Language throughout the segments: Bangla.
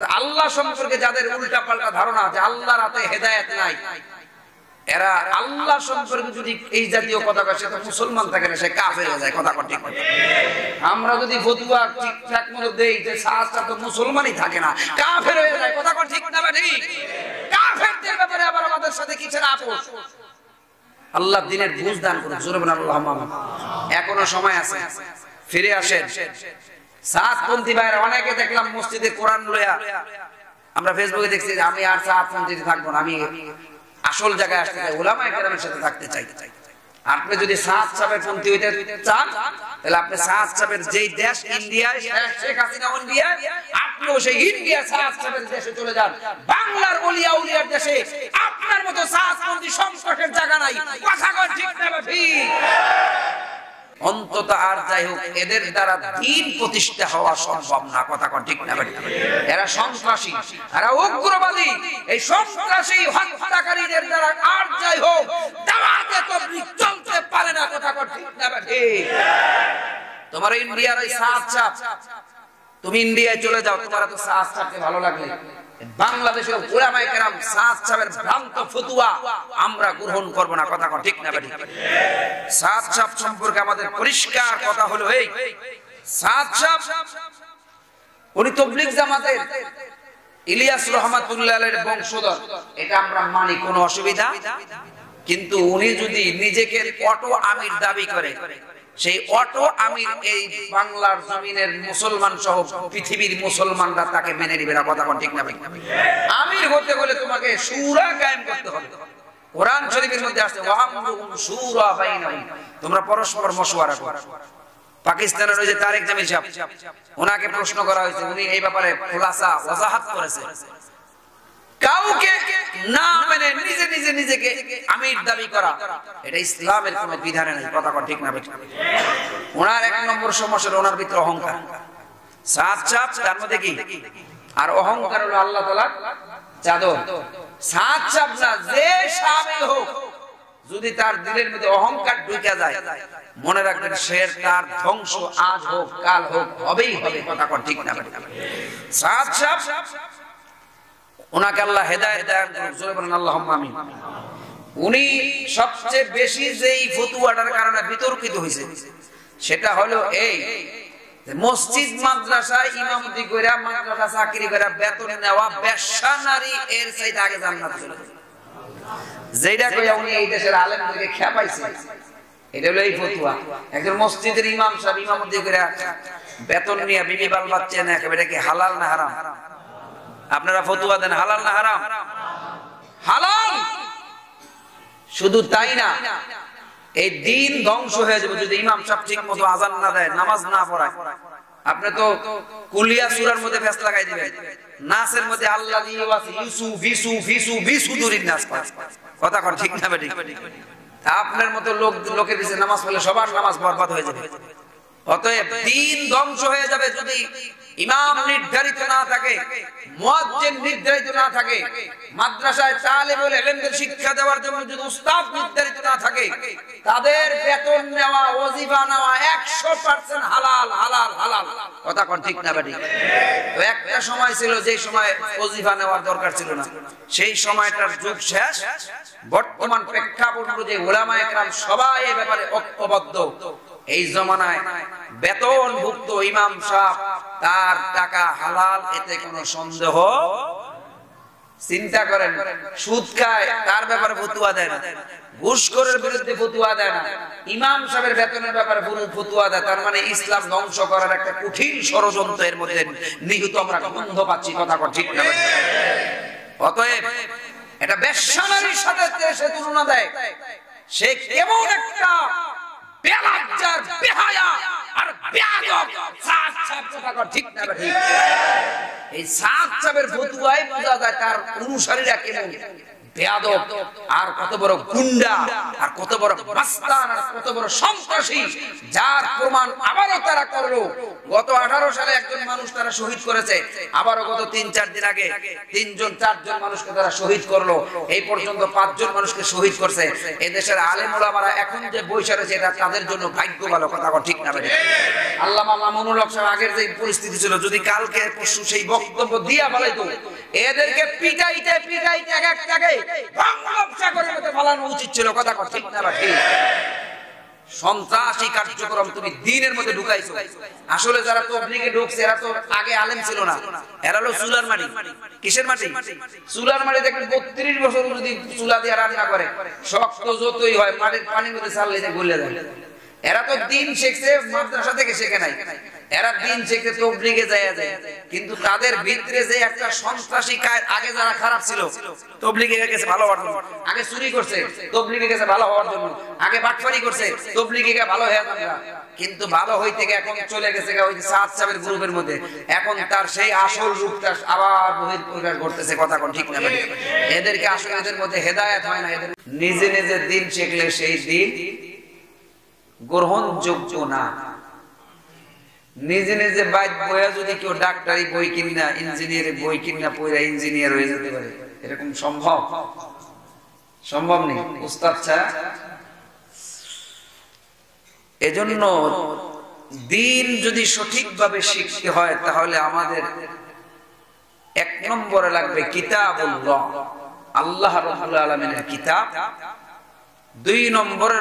আল্লাহ সম্পর্কে যাদের উল্টা পাল্টা ধারণা যে আল্লাহর হাতে হেদায়েত নাই, এরা আল্লাহ সম্পর্কে যদি এই জাতীয় কথা কয়, সে তো মুসলমান থাকে না, সে কাফের হয়ে যায়। কথা ঠিক। আমরা যদি ফতোয়া ঠিকঠাক মতো দেই যে সাহায্য তো মুসলমানই থাকে না, কাফের হয়ে যায়। কথা ঠিক না ঠিক? কাফেরদের ব্যাপারে আবার আমাদের সাথে কিসের আপোষ? আল্লাহ দিনের বুঝ দান করুন। জোরে বলেন আল্লাহুম্মা আমিন। এখনো সময় আছে, ফিরে আসেন। সাতপন্থী ভাইরা অনেকে দেখলাম মসজিদে কোরআন লইয়া, আমরা ফেসবুকে দেখছি যে আমি আর সাতপন্থীতে থাকবো না, আমি আসল জায়গায় আসতে চাই, উলামায়ে কেরামের সাথে থাকতে চাই। আপনি যদি সাত সাহেবের পন্থী হইতে চান, তাহলে আপনি সাত সাহেবের যেই দেশ ইন্ডিয়া, শেখ হাসিনা ইন্ডিয়া, আপনিও সেই ইন্ডিয়া সাত সাহেবের দেশে চলে যান। বাংলার ওলিয়া উলিয়ার দেশে আপনার মতো সাতপন্থী সংকটের জায়গা নাই। কথা কন ঠিক না ঠিক? অন্তত আর যাই হোক, এদের দ্বারা দ্বীন প্রতিষ্ঠা হওয়া সম্ভব না। কথা কন ঠিক না ঠিক? এরা সন্ত্রাসী, এরা উগ্রবাদী। এই সন্ত্রাসী হত্যাকারীদের দ্বারা আর যাই হোক দাওয়াতে তাবলীগ চলতে পারে না। কথা কন ঠিক না ঠিক? তোমার ইন্ডিয়ার এই সাত চাপ, তুমি ইন্ডিয়ায় চলে যাও, তোমার তো সাত চাপকে ভালো লাগলে, বাংলাদেশের উলামায়ে কেরাম সাত চাপের ভ্রান্ত ফতোয়া আমরা গ্রহণ করব না। কথা ঠিক না ঠিক? সাত চাপ সম্পর্কে আমাদের পরিষ্কার কথা হলো এই, সাত চাপ উনি তাবলীগ জামাতের ইলিয়াস রহমাতুল্লাহ আলাইহির বংশধর, এটা আমরা মানি, কোনো অসুবিধা। কিন্তু উনি যদি নিজেকে অটো আমির দাবি করে, সেই অটো আমির এই বাংলার জমিনের মুসলমান সহ পৃথিবীর মুসলমানরা তাকে মেনে নিবে না। কথা ঠিক না? আমির হতে হলে তোমাকে শুরা কায়েম করতে হবে। কোরআন শরীফের মধ্যে আছে ওয়াহামরুহুম শুরা বাইনাহুম, তোমরা পরস্পর মশওয়ারা করো। পাকিস্তানের ওই যে তারেক জামিল সাহেব, ওনাকে প্রশ্ন করা হয়েছে, উনি এই ব্যাপারে খোলাসা ওয়াজাহাত করেছে, কাউকে না মেনে নিজে নিজে নিজেকে আমির দাবি করা, এটা ইসলামের কোনো বিধানে নেই। কথা ঠিক না? ওনার এক নম্বর সমস্যা, ওনার ভিতরে অহংকার। সাত চাপ তার মধ্যে কি? আর অহংকার হলো আল্লাহ তাআলার চাদর। সাত চাপ না, যে সামিল হোক, যদি তার দিলের মধ্যে অহংকার ঢুকে যায়, মনে রাখবেন সে তার ধ্বংস আজ হোক কাল হোক হবেই হবে। কথা ঠিক না? সাত চাপ ওনাকে আল্লাহ হেদায়েত দান করুন। জোরে বলেন আল্লাহুম্মা আমিন। উনি সবচেয়ে বেশি যেই ফতোয়াটার কারণে বিতর্কিত হয়েছে, সেটা হলো এই যে মসজিদ মাদ্রাসায় ইমামতি কইরা, মাদ্রাসা চাকরি কইরা বেতন নেওয়া বেশ্যা নারী এর চাইতে আগে জান্নাত চলে যাবে। যেটা কইয়া উনি এই দেশের আলেমদেরকে খেপাইছে, এটা হলো এই ফতোয়া। একজন মসজিদের ইমাম সাহেব ইমামতি কইরা বেতন নিয়ে বিবি বাল বাচ্চা না, এটা কি হালাল না হারাম? আপনারা ফতোয়া দেন হালাল না হারাম? হালাল। শুধু তাই না, এই দিন ধ্বংস হয়ে যাবে যদি ইমাম সাহেব ঠিক মতো আযান না দেয়, নামাজ না পড়ায়। আপনি তো কুলিয়া সূরার মধ্যে ফেস লাগাই দিবেন, নাসের মধ্যে আল্লাযী ওয়াসি ইউসু ফিসু ফিসু বিসুদুরিন নাস। কথা কর ঠিক না বেঠিক? আপনার মতো লোকের পিছে নামাজ পড়লে সবার নামাজ বরবাদ হয়ে যাবে। অতএব দিন ধ্বংস হয়ে যাবে যদি ইমাম নির্ধারিত না থাকে, মুয়াজ্জিন নির্ধারিত না থাকে, মাদ্রাসায় তালিবুল ইলমদের শিক্ষা দেওয়ার জন্য যদি উস্তাদ নির্ধারিত না থাকে, তাদের বেতন নেওয়া, ওয়াজিফা নেওয়া 100% হালাল হালাল হালাল। কথা কোন ঠিক না বেঠিক? তো একটা সময় ছিল যে সময় ওয়াজিফা নেওয়ার দরকার ছিল না, সেই সময়টার যুগ শেষ। বর্তমান প্রেক্ষাপট যে উলামায়ে কেরাম সবাই এই ব্যাপারে ঐক্যবদ্ধ। এই জমানায় বেতনভুক্ত ইমাম সাহেব তার টাকা হালাল, এতে কোনো সন্দেহ। চিন্তা করেন, সুদ খায় তার ব্যাপারে ফতোয়া দেয় না, ঘুষখোরের বিরুদ্ধে ফতোয়া দেয় না, ইমাম সাহেবের বেতনের ব্যাপারে ফতোয়া দেয়। তার মানে ইসলাম ধ্বংস করার একটা কঠিন ষড়যন্ত্র এর মধ্যে নিহিত আমরা গন্ধ পাচ্ছি। কথা ঠিক না? অতএব এটা বেশ্যা নারীর সাথে সে তুলনা দেয়, সে কেমন একটা বেলাজ্জার বেহায়া আর বেয়াদব সাত সাহেব। কথা ঠিক না ঠিক? এই সাত সাহেবের ফতোয়ায় বোঝা যায় তার অনুসারীরা কেমন বেয়াদব, আর কত বড় গুন্ডা, আর কত বড় মাস্তান, আর কত বড় সন্ত্রাসী, যার প্রমাণ আবারও তারা করলো। গত 18 সালে একজন মানুষ তারা শহীদ করেছে, আবারও গত 3-4 দিন আগে 3-4 মানুষকে তারা শহীদ করলো। এই পর্যন্ত 5 জন মানুষকে শহীদ করছে। এই দেশের আলেম ওলামারা এখন যে বৈশা রয়েছে, এটা তাদের জন্য ভাগ্য ভালো। কথা ঠিক না? আল্লামা মামুনুল হক সাহেব আগের যে পরিস্থিতি ছিল, যদি কালকে পরশু সেই বক্তব্য দিয়া বলাইতো, এদেরকে পিটাইতে পিটাইতে এক একটাকে বাংলা করে মধ্যে ফালানো উচিত ছিল। কথা ঠিক না? সন্ত্রাসী কার্যক্রম তুমি দ্বীনের মধ্যে ঢুকাইছো। আসলে যারা তাবলীগে ঢুকছে এরা তো আগে আলেম ছিল না, এরা হলো চুলার মাটি। কিসের মাটি? চুলার মাটি। দেখবেন 32 বছর যদি চুলা দিয়ে রান্না করে, শক্ত যতই হয়, মাটির পানির মধ্যে ছাড়লে গলে যায়। এরা তো দ্বীন শিখছে, মাদ্রাসা থেকে শেখে নাই। এরা দ্বীন শিখে তাবলীগে যায়, কিন্তু তাদের ভিতরে যে একটা সন্ত্রাসী কাজ, আগে যারা খারাপ ছিল তাবলীগে গেছে ভালো হওয়ার জন্য, আগে চুরি করছে তাবলীগে গেছে ভালো হওয়ার জন্য, আগে বাটপারি করছে তাবলীগে গিয়ে ভালো হয়ে যাবে, কিন্তু ভালো হইতে গিয়ে এখন চলে গেছে ওই যে সাত সাহেবের গ্রুপের মধ্যে। এখন তার সেই আসল রূপটা আবার বহিঃপ্রকাশ করতেছে। কথা ঠিক না? এদেরকে আসলে এদের মধ্যে হেদায়েত হয় না। এদের নিজে নিজে দ্বীন শিখলে সেই দ্বীন গ্রহণযোগ্য না। নিজে নিজে বাইক বইয়া যদি কেউ ডাক্তারি বই কিনা, ইঞ্জিনিয়ারের বই কিনা পড়া ইঞ্জিনিয়ার হয়ে যেতে পারে, এরকম সম্ভব? সম্ভব নেই। উস্তাদ ছাড়া। এজন্য দ্বীন যদি সঠিকভাবে শিখতে হয়, তাহলে আমাদের 1 নম্বরে লাগবে কিতাবুল্লাহ, আল্লাহ রাব্বুল আলামিনের কিতাব। 2 নম্বরে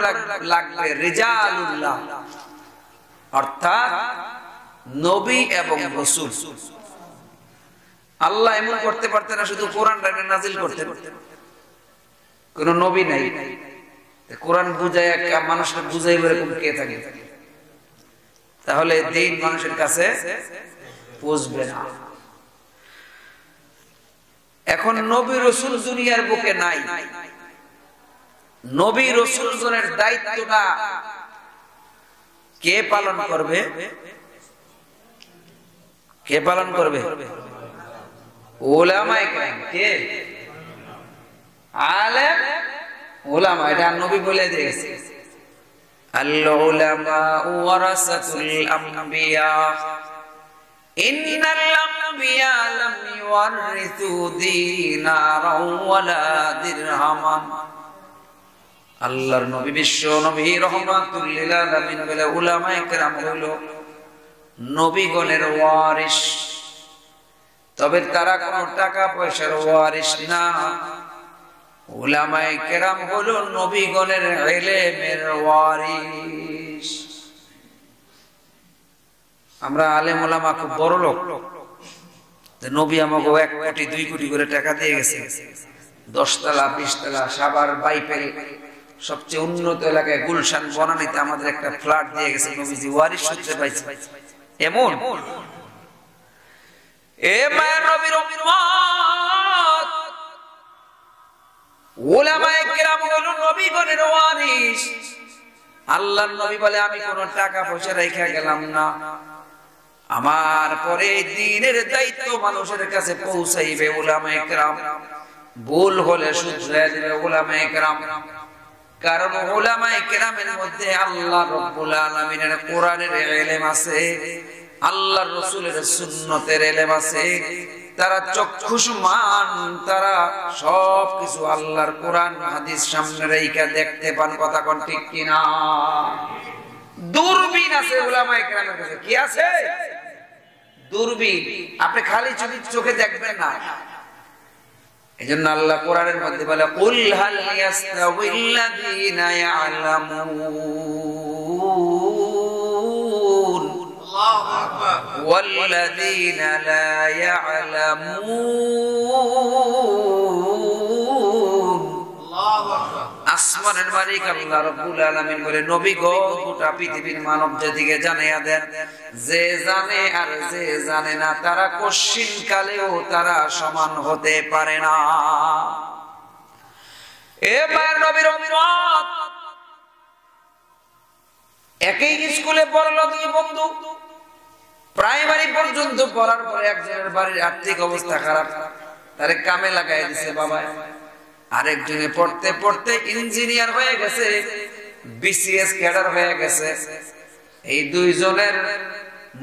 লাগবে রিজালুল্লাহ, অর্থাৎ নবী এবং রাসূল। আল্লাহ এমন করতে পারতেন না শুধু কোরআনটা নাজিল করতেন, কোন নবী নাই। কোরআন বুঝায় মানুষকে বুঝাইবে এরকম কে থাকে? তাহলে দ্বীন মানুষের কাছে পৌঁছবে না। এখন নবী রাসূল দুনিয়ার বুকে নাই। নবী রাসূল জনের দায়িত্বটা কে পালন করবে? কে পালন করবে? উলামায়ে কেরাম। কে? আলেম উলামা। এটা নবী বলে দিয়েছে, আল উলামা ওয়ারাসাতুল আমবিয়া, ইন্নাল আমবিয়া লাম ইউরিসু দীনারাও ওয়ালা দিরহামান। আল্লাহর নবী, বিশ্ব নবী রাহমাতুল লিল আলামিন বলে, উলামায়ে কেরাম হলো নবীগণের ওয়ারিস, তবে তারা কোনো টাকা পয়সার ওয়ারিস না। উলামায়ে কেরাম হলো নবীগণের ইলমের ওয়ারিস। আমরা আলেম ওলামা খুব বড় লোক, নবী আমাকে 1 কোটি 2 কোটি করে টাকা দিয়ে গেছে, 10 তলা 20 তলা সাভার বাইপেল সবচেয়ে উন্নত এলাকায় গুলশান বনানীতে আমাদের একটা ফ্ল্যাট দিয়ে গেছে, নবীজি ওয়ারিস সূত্রে পাইছে। এমন এ মায়ের নবীর উম্মত, উলামায়ে কেরাম হলো নবীগণের ওয়ারিস। আল্লাহর নবী বলে, আমি কোন টাকা পয়সা রেখে গেলাম না, আমার পরে দ্বীনের দায়িত্ব মানুষের কাছে পৌঁছাইবে উলামায়ে কেরাম। ভুল হলে শুধরে দিবে উলামায়ে কেরাম। কারণ উলামায়ে কেরামের মধ্যে আল্লাহ রাব্বুল আলামিনের কোরআনের ইলম আছে, আল্লাহর রাসূলের সুন্নতের ইলম আছে। তারা চক্ষুষ্মান, তারা সবকিছু আল্লাহর কোরআন হাদিস সামনে রেখে দেখতে পান। কথা কোন ঠিক কিনা? দূরবীন আছে উলামায়ে কেরামের কাছে। কি আছে? দূরবীন। আপনি খালি চোখে দেখবেন না। এজন্য আল্লাহ কোরআনের মধ্যে বলে, কুল হাল ইয়াস্তাউিল্লাযীনা ইয়া'লামুন আল্লাহু আকবার ওয়াল্লাযীনা লা ইয়া'লামুন। আল্লাহু আকবার। আসমানের মালিক আল্লাহ রাব্বুল আলামিন বলে, নবী গো, গোটা পৃথিবীর মানব জাতিকে জানিয়ে দেন, যে জানে আর যে জানে না, তারা কশিন কালেও তারা সমান হতে পারে না। এ মায়ের নবীর উম্মত, একই স্কুলে পড়লো 2 বন্ধু, প্রাইমারি পর্যন্ত পড়ার পরে একজনের বাড়ির আর্থিক অবস্থা খারাপ, তারে কামে লাগাই দিছে বাবা। আরেকজনে পড়তে পড়তে ইঞ্জিনিয়ার হয়ে গেছে, বিসিএস ক্যাডার হয়ে গেছে। এই দুইজনের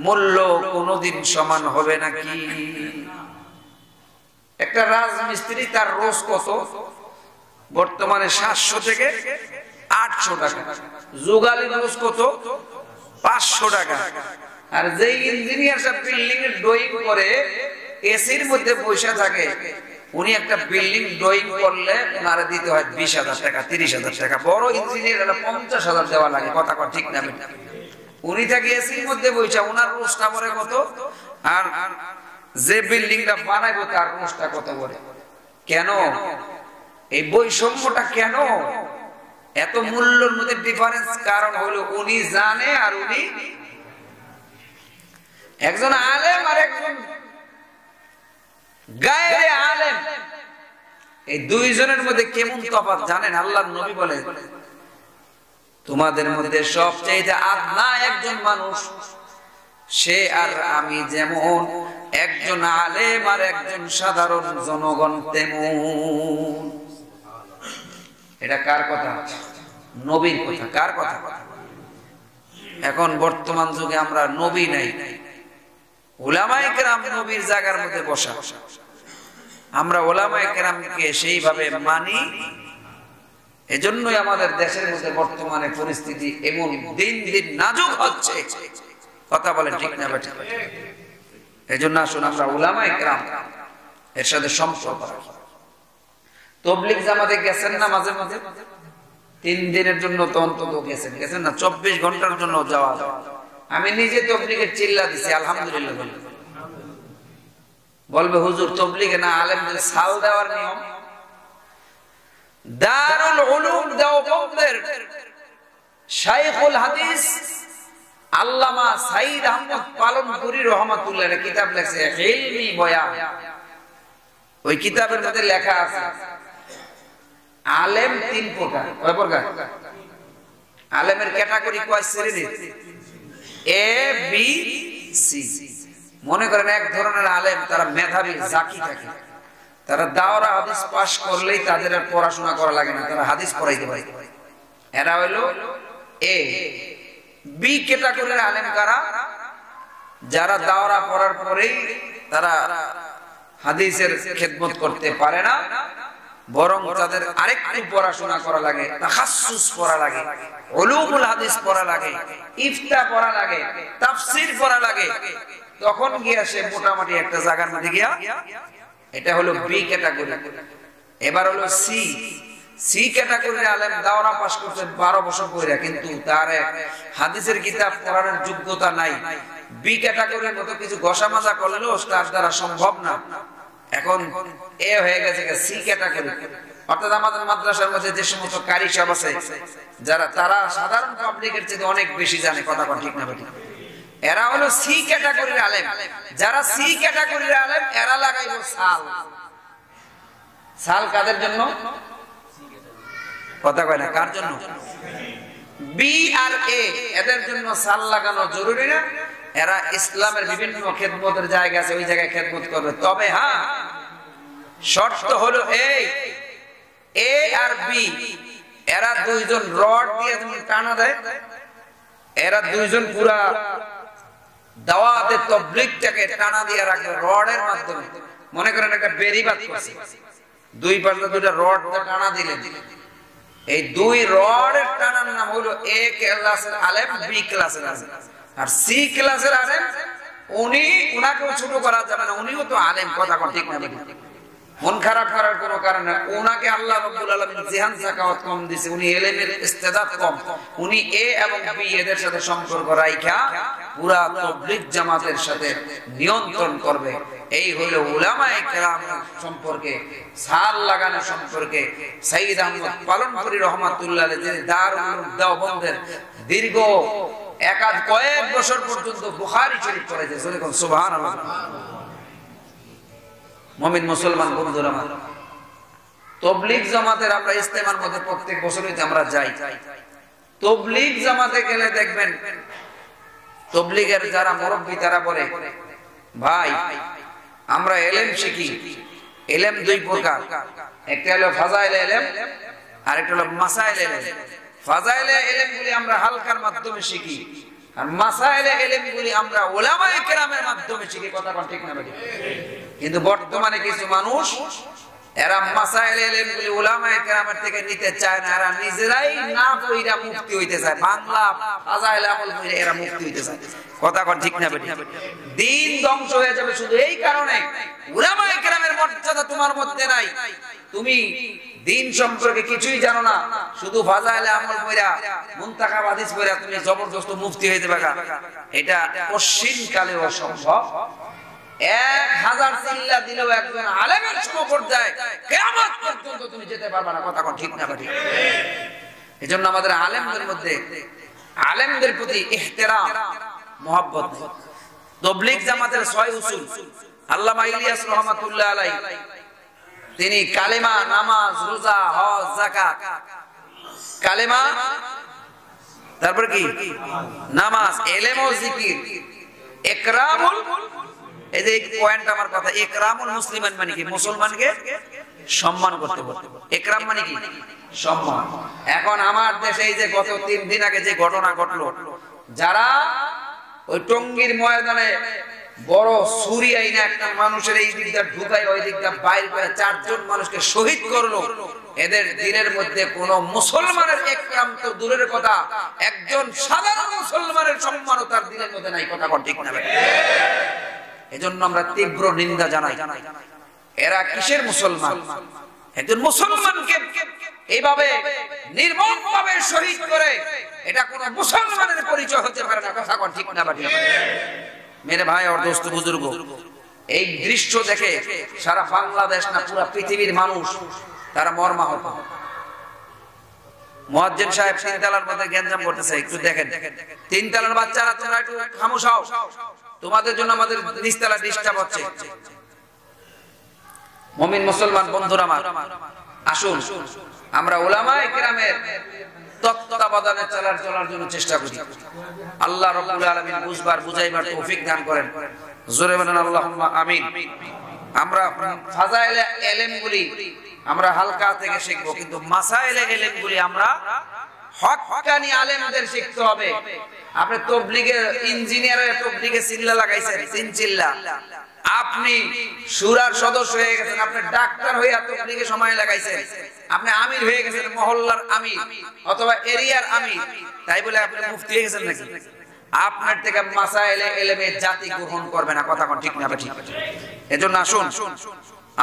মূল্য কোনোদিন সমান হবে নাকি? একটা রাজমিস্ত্রি তার রোজ কত? বর্তমানে 700 থেকে 800 টাকা। যুগালীর রোজ কত? 500 টাকা। আর যে ইঞ্জিনিয়ার সব বিল্ডিং এর ড্রয়িং করে এসির মধ্যে পয়সা থাকে, উনি একটা বিল্ডিং ড্রয়িং করলে ওনারে দিতে হয় 20,000 টাকা, 30,000 টাকা। বড় ইঞ্জিনিয়ার 50,000 দেওয়া লাগে। কথা ঠিক না? উনি থাকে এসির মধ্যে বসে, ওনার রোজটা পরে কত? আর যে বিল্ডিংটা বানাইবো তার রোজটা কত পরে? কেন এই বৈষম্যটা? কেন এত মূল্যের মধ্যে ডিফারেন্স? কারণ হলো উনি জানে আর উনি, একজন আলেম আর একজন গায়রে আলেম, এই দুইজনের মধ্যে কেমন তফাৎ জানেন? আল্লাহর নবী বলেন, তোমাদের মধ্যে সবচেয়ে আদনা একজন মানুষ, সে আর আমি যেমন, একজন আলেম আর একজন সাধারণ জনগণ তেমন। এটা কার কথা? নবীর কথা। কার কথা? এখন বর্তমান যুগে আমরা নবী নাই, উলামায়ে কেরাম নবীর জায়গার মধ্যে বসা। আমরা উলামায়ে কেরামকে সেইভাবে মানি। এজন্যই আমাদের দেশের মধ্যে বর্তমানে পরিস্থিতি এমন দিন দিন নাজুক হচ্ছে। কথা বলেন ঠিক না বেটা? এজন্য আসুন আমরা উলামায়ে কেরাম এর সাথে সম্পর্ক রাখি। তাবলীগ জামাতে গেছেন না মাঝে মাঝে? 3 দিনের জন্য তো অন্তত গেছেন না? 24 ঘন্টার জন্য যাওয়া যায়। আমি নিজে তাবলীগের চিল্লা দিছি, আলহামদুলিল্লাহ। বলবে হুজুর তাবলীগে না আলেমদের সাল দেওয়ার নিয়ম। দারুল উলুম দেওবন্দের শাইখুল হাদিস আল্লামা সাইদ আহমদ পালনপুরি রহমাতুল্লাহ এর কিতাব লেখছে ইলমি বয়ান। ওই কিতাবের মধ্যে লেখা আছে আলেম 3 প্রকার। কয় প্রকার? আলেমের ক্যাটাগরি কয় শ্রেণীর? A B C. মনে করেন এক ধরনের আলেম, তারা মেধাবী, জাকি থাকে, তারা দাওরা হাদিস পাস করলেই তাদের আর পড়াশোনা করা লাগে না, তারা হাদিস পড়াইতে পারে। এরা হলো এ। বি ক্যাটাগরির আলেম কারা? যারা দাওরা পড়ার পরেই তারা হাদিসের খেদমত করতে পারে না, বরং তাদের আরেকটু পড়াশোনা করা লাগে, তাখাসসুস পড়া লাগে, উলুমুল হাদিস পড়া লাগে, ইফতা পড়া লাগে, তাফসীর পড়া লাগে। তখন গিয়া সে মোটামুটি একটা জায়গার মধ্যে গিয়া, এটা হলো বি ক্যাটাগরি। এবার হলো সি। সি ক্যাটাগরির আলেম দাওরা পাস করছে 12 বছর পরে, কিন্তু তার হাদিসের কিতাব পড়ার যোগ্যতা নাই। বি ক্যাটাগরির মতো কিছু ঘষা মাজা করলেও তার দ্বারা সম্ভব না। এখন এ হয়ে গেছে সি ক্যাটাগরি। অর্থাৎ আমাদের মাদ্রাসার মধ্যে যে সমস্ত কারি সাহেব আছে, যারা তারা সাধারণ পাবলিকের চেয়ে অনেক বেশি জানে। কথা ঠিক না ঠিক? এরা হলো সি ক্যাটাগরির আলেম। যারা সি ক্যাটাগরির আলেম, এরা লাগাইলো সাল। সাল কাদের জন্য? কথা কয় না, কার জন্য? বি আর এ, এদের জন্য সাল লাগানো জরুরি না। এরা ইসলামের বিভিন্ন খেদমতের জায়গা আছে, ওই জায়গায় খেদমত করবে। তবে হ্যাঁ, শর্ত হলো এই, এ আর বি, এরা দুইজন রড দিয়ে টানা দেয়। এরা দুইজন পুরা দাওয়াতে তাবলীগটাকে টানা দিয়ে রাখবে রডের মাধ্যমে। মনে করেন একটা বেড়িবাঁধ করছে, দুই পাশে দুইটা রড টানা দিলেন। এই দুই রডের টানার নাম হলো এ ক্লাসের আলেম, বি ক্লাসের আলেম। আর সি ক্লাসের আলেম, উনাকেও ছোট করা যাবে না, উনিও তো আলেম। কথা ঠিক না? মন খারাপ করার কোনো কারণ না। উনাকে আল্লাহ রাব্বুল আলামিন জিহান সাকাওয়াত কম দিয়েছে, উনি ইলমের ইস্তেদাদ কম। উনি এ এবং বি এদের সাথে সম্পর্ক রাখা পুরা তাবলীগ জামাতের সাথে নিয়ন্ত্রণ করবে। এই হলো উলামায়ে কেরাম সম্পর্কে, সাল লাগানো সম্পর্কে সাইয়্যিদ আহমদ পালনপুরি রহমাতুল্লাহ আলাইহি যে দারুল উলুম দেওবন্দের দীর্ঘ কয়েক বছর পর্যন্ত বুখারী শরীফ পড়েছে। সুবহানাল্লাহ। মুমিন মুসলমান বন্ধুরা, তাবলীগ জামাতের আমরা ইজতেমার মধ্যে প্রত্যেক বছরই আমরা যাই। তাবলীগ জামাতে গেলে দেখবেন তাবলীগের যারা মুরব্বি তারা বলে, ভাই আমরা ইলম শিখি। ইলম 2 প্রকার, একটা হলো ফাজাইলে ইলম আর একটা হলো মাসাইলে ইলম। ফাজাইলে ইলমগুলি আমরা হালকার মাধ্যমে শিখি, আর মাসাইলে ইলমগুলি আমরা উলামায়ে কেরামের মাধ্যমে শিখি। কথা কোন ঠিক না ভাই? কিন্তু বর্তমানে কিছু মানুষ এরা মাসাইলে ইলমগুলি উলামায়ে কেরামের থেকে নিতে চায় না, এরা নিজেরাই না কইরা মুফতি হইতে চায়। বাংলা ফাজাইলে আমল কইরা এরা মুফতি হইতে চায়। কথা কোন ঠিক না ভাই? দ্বীন ধ্বংস হয়ে যাবে শুধু এই কারণে উলামায়ে কেরামের মর্যাদা তোমার মধ্যে নাই। তুমি দ্বীন সম্পর্কে কিছুই জানো না, শুধু ফাজাইলে আমল কইরা মুনতাখাব হাদিস কইরা তুমি জবরদস্ত মুফতি হইতে পারবা। এটা পশ্চিম কালে অসম্ভব। 1000 চিল্লা দিলেও একজন আলেমের সমপর্যায়ে কিয়ামত পর্যন্ত তুমি যেতে পারবে না। কথা কোন ঠিক না ভাই? এজন্য আমাদের আলেমদের মধ্যে আলেমদের প্রতি ইহতিরাম, মুহাব্বত। তাবলীগ জামাতের 6 উসুল আল্লামা ইলিয়াস রাহমাতুল্লাহ আলাইহি তিনি কালেমা, নামাজ, রোজা, হজ, যাকাত, কালেমা, তারপর কি নামাজ, ইলম ও জিকির, ইকরামুল, এই যে পয়েন্ট আমার কথা, ইকরামুল মুসলিমান মানে কি? মুসলমানকে সম্মান করতে হবে। ইকরাম মানে কি? সম্মান। এখন আমার দেশে এই যে গত 3 দিন আগে যে ঘটনা ঘটলো, যারা ওই টঙ্গীর ময়দানে বড় ছুরি আইনা একটা মানুষের এই দিকটা ঢুকায় ওই দিকটা বাইর করে 4 জন মানুষকে শহীদ করলো, এদের দিনের মধ্যে কোন মুসলমানের ইকরাম তো দূরের কথা, একজন সাধারণ মুসলমানের সম্মানও তার দিনের মধ্যে নাই। কথা কোন ঠিক না ভাই? এজন্য আমরা তীব্র নিন্দা জানাই। এরা কিসের মুসলমান? একজন মুসলমানকে এইভাবে নির্মমভাবে শহীদ করে, এটা কোন মুসলমানের পরিচয় হতে পারে না। কথা কোন ঠিক না ভাই? মেরে ভাই আর দোস্ত বুজুর্গ, এই দৃশ্য দেখে সারা বাংলাদেশ না পুরো পৃথিবীর মানুষ তারা মর্মাহত। মুয়াজ্জিন সাহেব 3 তলার মধ্যে গ্যাঞ্জাম করতেছে, একটু দেখেন। 3 তলার বাচ্চারা তোমরা একটু খামোশ হও, তোমাদের জন্য আমাদের নিচতলা ডিস্টার্ব হচ্ছে। মুমিন মুসলমান বন্ধুরা আমার, আসুন আমরা উলামায়ে কেরামের তত্ত্বাবধানে চলার জন্য চেষ্টা করি। আল্লাহ রাব্বুল আলামিন বুঝবার বুঝাইবার তৌফিক দান করেন। জোরে বলেন আল্লাহুম্মা আমিন। আমরা ফাজাইলে ইলমগুলি আমরা হালকা থেকে শিখবো, কিন্তু মাসাইলে ইলমগুলি আমরা হক্কানি আলেমদের শিখতে হবে। আপনি তাবলীগের ইঞ্জিনিয়ারের তাবলীগে চিল্লা লাগাইছেন, 3 চিল্লা। আপনি শুরার সদস্য হয়ে গেছেন, আপনি ডাক্তার হয়ে তাবলীগে সময় লাগাইছেন, আপনি আমির হয়ে গেছেন, মহল্লার আমির অথবা এরিয়ার আমির, তাই বলে আপনি মুফতি হয়ে গেছেন নাকি? আপনার থেকে মাসাইলে ইলমে জাতি গ্রহণ করবে না। কথা কোন ঠিক না ঠিক? এজন্য আসুন,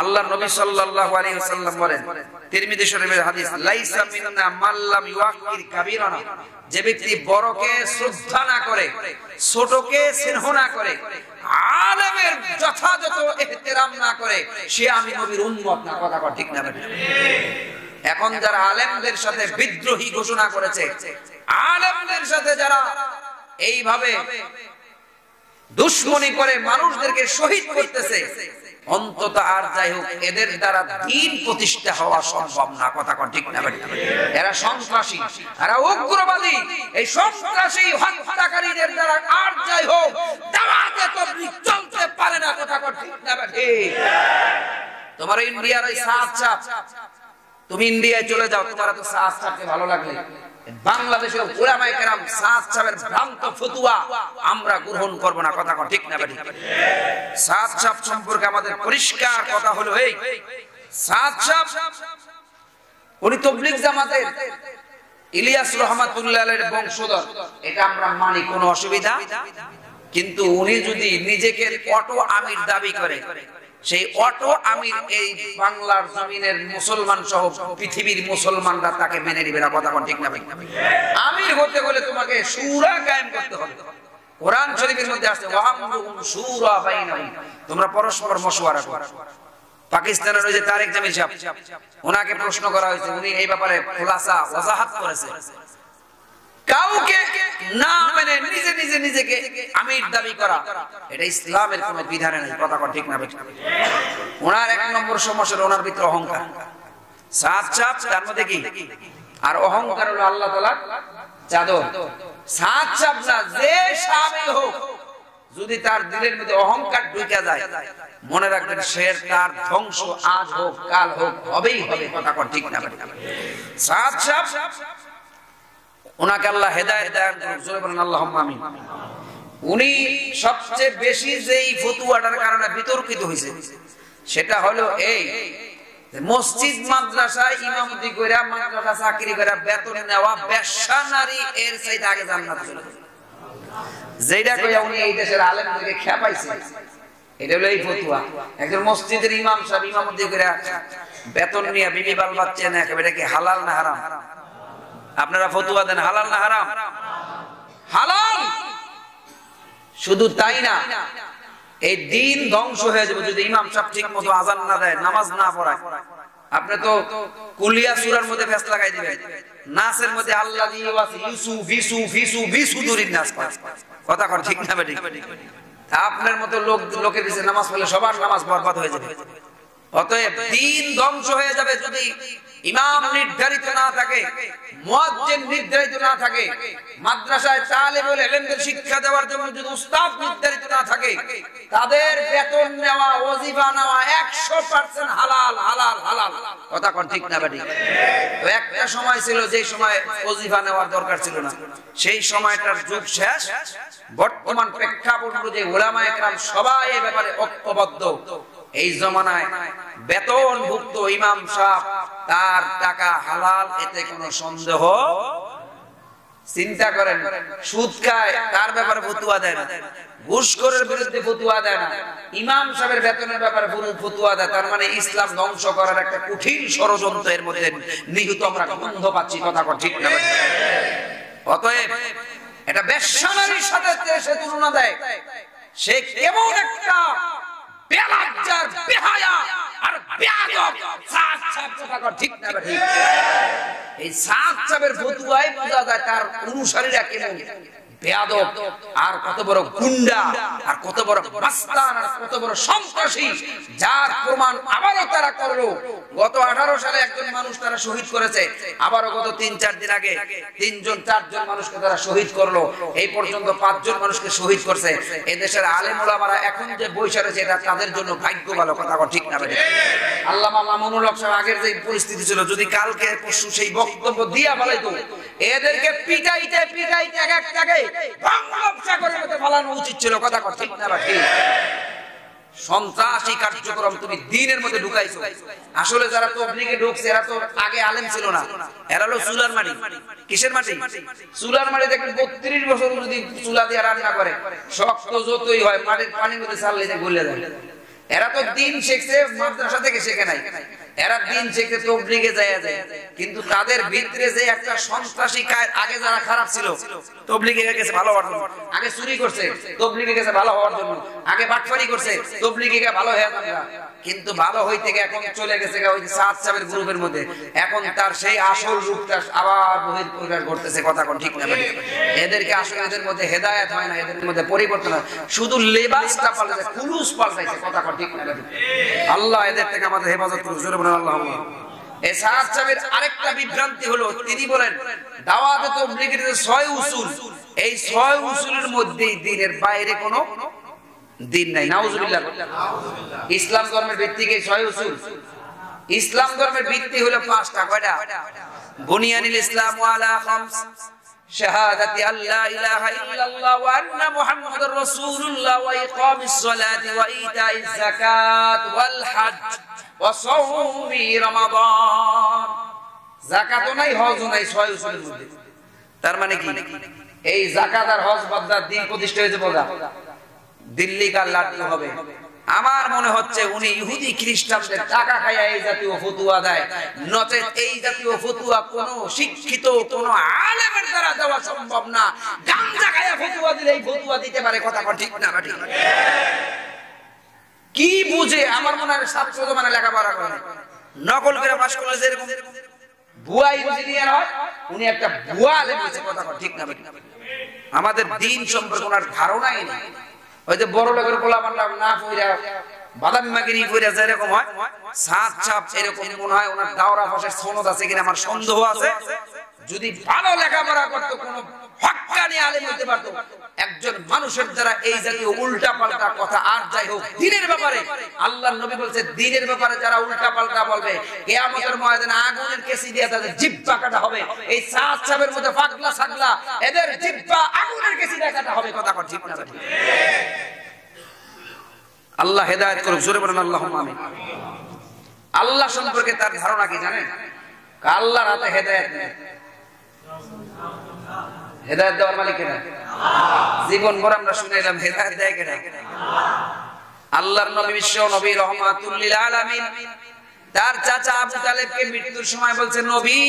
আল্লাহর নবী সাল্লাল্লাহু আলাইহি ওয়াসাল্লাম বলেন, তিরমিজি শরীফের হাদিস, লাইসা মিন্না মাল্লাম ইউআক্কির কাবীরানা, যে ব্যক্তি বড়কে শ্রদ্ধা না করে, ছোটকে স্নেহ না করে, আলেমের যথাযথ ইহতিরাম না করে, সে আমি নবীর উম্মত না। কথা কোন ঠিক না ভাই? এখন যারা আলেমদের সাথে বিদ্রোহী ঘোষণা করেছে, আলেমদের সাথে যারা এইভাবে দুশমনি করে মানুষদেরকে শহীদ করতেছে, অন্তত আর যাই হোক এদের দ্বারা দ্বীন প্রতিষ্ঠা হওয়া সম্ভব না। কথা কোন ঠিক না ভাই? এরা সন্ত্রাসী, এরা উগ্রবাদী। এই সন্ত্রাসী হত্যাকারীদের দ্বারা আর যাই হোক দাওয়াতে তাবলীগ চলতে পারে না। কথা কোন ঠিক না ভাই? তোমার ইন্ডিয়ার এই সাত চাপ, তুমি ইন্ডিয়ায় চলে যাও, তোমার তো সাত চাপকে ভালো লাগলে, বাংলাদেশের উলামায়ে কেরাম সাত চাপের ভ্রান্ত ফতোয়া আমরা গ্রহণ করব না। কথা কোন ঠিক না ভাই? সাত চাপ সম্পর্কে আমাদের পরিষ্কার কথা হলো, এই সাত চাপ উনি তাবলীগ জামাতের ইলিয়াস রাহমাতুল্লাহ আলাইহির বংশধর, এটা আমরা মানি, কোনো অসুবিধা। কিন্তু উনি যদি নিজেকে অটো আমির দাবি করে, সেই অটো আমির এই বাংলার জমিনের মুসলমান সহ পৃথিবীর মুসলমানরা তাকে মেনে নিবে না। কথা কোন ঠিক না ভাই? আমির হতে হলে তোমাকে শুরা কায়েম করতে হবে। কোরআন শরীফের মধ্যে আছে, ওয়ামরুহুম শুরা বাইনাহুম, তোমরা পরস্পর মশওয়ারা করো। পাকিস্তানের ওই যে তারেক জামিল সাহেব, ওনাকে প্রশ্ন করা হয়েছে, উনি এই ব্যাপারে খোলাসা ওয়াজাহাত করেছে, কাউকে না মেনে নিজেকে আমির দাবি করা এটা ইসলামের কোনো বিধানে নেই। কথা কোন ঠিক না ভাই? ওনার 1 নম্বর সমস্যা, ওনার ভিতরে অহংকার। সাত চাপ তার মধ্যে কি? আর অহংকার হলো আল্লাহ তাআলার চাদর। সাত চাপ না, যে সাহাবী হোক, যদি তার দিলের মধ্যে অহংকার ঢুকে যায়, মনে রাখবেন শের তার ধ্বংস আজ হোক কাল হোক হবেই হবে, কথা কোন ঠিক না? সাদ সাহেব ওনাকে আল্লাহ হেদায়েত দান করুন, জোরে বলেন আল্লাহুম্মা আমিন। উনি সবচেয়ে বেশি যেই ফতোয়াটার কারণে বিতর্কিত হয়েছে সেটা হলো এই, মসজিদ মাদ্রাসায় ইমামতি কইরা মাদ্রাসা চাকরি কইরা বেতন নেওয়া বেশ্যা নারী এর চাইতে আগে জান্নাত চলে যাবে। যেটা কইয়া উনি এই দেশের আলেমদেরকে খেপাইছে, এটা হলো এই ফতোয়া। একজন মসজিদের ইমাম সাহেব ইমামতি কইরা বেতন নিয়ে বিবি বাল বাচ্চা নেয়, এটা কি হালাল না হারাম? আপনারা ফতোয়া দেন হালাল না হারাম? হালাল। শুধু তাই না, এই দিন ধ্বংস হয়ে যাবে যদি ইমাম সাহেব ঠিক মতো আযান না দেয়, নামাজ না পড়ায়। আপনি তো কুলিয়া সূরার মধ্যে ফেস লাগাই দিবেন, নাসের মধ্যে আল্লাযী ইউসু ফিসু ফিসু বিসুদুরিন নাস, কথা কোন ঠিক না? বেঠিক। আপনার মতো লোকের পিছে নামাজ পড়লে সবার নামাজ বরবাদ হয়ে যাবে। অতএব দিন ধ্বংস হয়ে যাবে যদি ইমাম নির্ধারিত না থাকে, মুয়াজ্জিন নির্ধারিত না থাকে, মাদ্রাসায় তালিবুল ইলমদের শিক্ষা দেওয়ার জন্য যদি উস্তাদ নির্ধারিত না থাকে, তাদের বেতন নেওয়া ওয়াজিফা নেওয়া 100% হালাল হালাল হালাল, কথা কোন ঠিক না? বেঠিক। তো একটা সময় ছিল যে সময় ওয়াজিফা নেওয়ার দরকার ছিল না, সেই সময়টার যুগ শেষ। বর্তমান প্রেক্ষাপট অনুযায়ী উলামায়ে কেরাম সবাই এই ব্যাপারে ঐক্যবদ্ধ। এই জমানায় বেতনভুক্ত ইমাম সাহেব তার টাকা হালাল, এতে কোনো সন্দেহ। চিন্তা করেন, সুদ খায় তার ব্যাপারে ফতোয়া দেয় না, ঘুষখোরের বিরুদ্ধে ফতোয়া দেয় না, ইমাম সাহেবের বেতনের ব্যাপারে ফতোয়া দেয়। তার মানে ইসলাম ধ্বংস করার একটা কঠিন ষড়যন্ত্রের মধ্যে নিহিত আমরা গন্ধ পাচ্ছি, কথা ঠিক না? অতএব এটা বেশ্যা নারীর সাথে সে তুলনা দেয়, সে কেমন একটা বেলাজ্জার বেহায়া আর বেয়াদব সাদ সাহেব, কথা ঠিক না? ঠিক। এই সাদ সাহেবের ফতোয়ায় বোঝা যায় তার অনুসারীরা কেমন বেয়াদব, আর কত বড় গুন্ডা, আর কত বড় মাস্তান, আর কত বড় সন্ত্রাসী, যার প্রমাণ আবারও তারা করলো। গত 18 সালে একজন মানুষ তারা শহীদ করেছে, আবারও গত 3-4 দিন আগে 3-4জন মানুষকে তারা শহীদ করলো। এই পর্যন্ত 5 জন মানুষকে শহীদ করছে। এদেশের আলেম ওলামারা এখন যে বৈশা রয়েছে এটা তাদের জন্য ভাগ্য ভালো, কথা ঠিক না? আল্লামা মামুনুল হক সাহেব আগের যে পরিস্থিতি ছিল, যদি কালকে পরশু সেই বক্তব্য দিয়া বলাইতো, এদেরকে পিটাইতে পিটাইতে এক একটাকে বাংলাদেশের মধ্যে ফালানো উচিত ছিল, কথা ঠিক না? ঠিক। সন্ত্রাসী কার্যক্রম তুমি দিনের মধ্যে ঢুকাইছো। আসলে যারা তাবলীগে ঢুকছে এরা তো আগে আলেম ছিল না, এরা হলো চুলার মাটি। কিসের মাটি? চুলার মাটি। দেখবেন 32 বছর যদি চুলা দিয়ে রান্না করে, শক্ত যতই হয় মাটির পানির মধ্যে ছাড়লে গলে যায়। এরা তো দিন শিখছে, মাদ্রাসা থেকে শেখে নাই, এরা দিন শিখে তাবলীগে যায়। কিন্তু তাদের ভিতরে যে একটা সন্ত্রাসী কাজ, আগে যারা খারাপ ছিল তাবলীগে গেছে ভালো হওয়ার জন্য, আগে চুরি করছে তাবলীগে গেছে ভালো হওয়ার জন্য, আগে বাটপারি করছে তাবলীগে ভালো হয়ে যাবে, কিন্তু ভালো হইতে গিয়ে এখন চলে গেছে ওই সাদ সাহেবের গ্রুপের মধ্যে। এখন তার সেই আসল রূপটা আবার বহিঃপ্রকাশ করতেছে, কথা কোন ঠিক না? এদেরকে আসলে এদের মধ্যে হেদায়েত হয় না, এদের মধ্যে পরিবর্তন হয়, শুধু লেবাসটা পাল্টাছে, কুলুস পাল্টাইছে, কথা কোন ঠিক না? আল্লাহ এদের থেকে আমাদের হেফাজত করুন, জোরে বলেন আল্লাহুম্মা। এই সাদ সাহেবের আরেকটা বিভ্রান্তি হলো, তিনি বলেন দাওয়াতে তাবলীগের 6 উসুল, এই 6 উসুলের মধ্যেই দিনের বাইরে কোনো দিন নাই। নাউজুবিল্লাহ। ইসলাম ধর্মের ভিত্তি কি 6 উসুল? ইসলাম ধর্মের ভিত্তি হলো 5টা। কয়টা? বুনিয়ানিল ইসলাম আলা খামস, শাহাদাতি আল্লা ইলাহা ইল্লাল্লাহ ওয়া আন্না মুহাম্মাদুর রাসূলুল্লাহ ওয়া ইকামিস সালাতি ওয়া ইতাইজ যাকাত ওয়াল হজ ওয়া সাওমি রমাদান। যাকাতও নাই, হজও নাই, 6 উসুলের মধ্যে। তার মানে কি? এই যাকাত আর হজ বাদ দিন প্রতিষ্ঠা হয়েছে বোঝা, দিল্লি কার লাড্ডু হবে। আমার মনে হচ্ছে উনি ইহুদি খ্রিস্টানদের টাকা খায়া এই জাতীয় ফতোয়া দেয়, নচেত এই জাতীয় ফতোয়া কোন শিক্ষিত কোন আলেমের দ্বারা দেওয়া সম্ভব না। গাঞ্জা খায়া ফতোয়া দিলে এই ফতোয়া দিতে পারে, কথা ঠিক না? ঠিক। কি বুঝে? আমার মনে হয় ছাত্র জমানে লেখাপড়া করে নকল করে পাস করলে যেরকম ভুয়া ইঞ্জিনিয়ার হয়, উনি একটা ভুয়া আলেম হয়েছে, কথা ঠিক না? আমাদের দিন সম্পর্কে ওনার ধারণাই নেই। ওই যে বড় লোকের পোলাপান না কইরা বাদামি মাগিরি কইরা যেরকম হয়, সাত ছাপ এরকম মনে হয় ওনার দাওরা ফাঁসের সনদ আছে কিনা আমার সন্দেহ আছে। যদি ভালো লেখাপড়া করতো, কোন হক্কানি আলেম হতে পারতো। একজন মানুষের দ্বারা এই জাতীয় উল্টা পাল্টা কথা, আর যাই হোক দ্বীনের ব্যাপারে, আল্লাহর নবী বলছে দ্বীনের ব্যাপারে যারা উল্টা পাল্টা বলবে কিয়ামতের ময়দানে আগুনের কেসি দিয়ে তাদের জিহ্বা কাটা হবে। এই সাত সাবের মধ্যে পাগলা ছাগলা এদের জিহ্বা আগুনের কেসি দিয়ে কাটা হবে। কথা কর ঠিক না? আল্লাহ হেদায়েত করুক, জোরে বলেন আল্লাহুম্মা আমিন। আল্লাহ সম্পর্কে তার ধারণা কি জানেন? আল্লাহর হাতে হেদায়েত নেই। হেদায়েত দেওয়ার মালিক কে? জীবন ভর আমরা শুনাইলাম হেদায়েত দেয় কে? আল্লাহর নবী বিশ্ব নবী রহমাতুল লিল আলামিন তার চাচা আবু তালেবকে মৃত্যুর সময় বলছে, নবী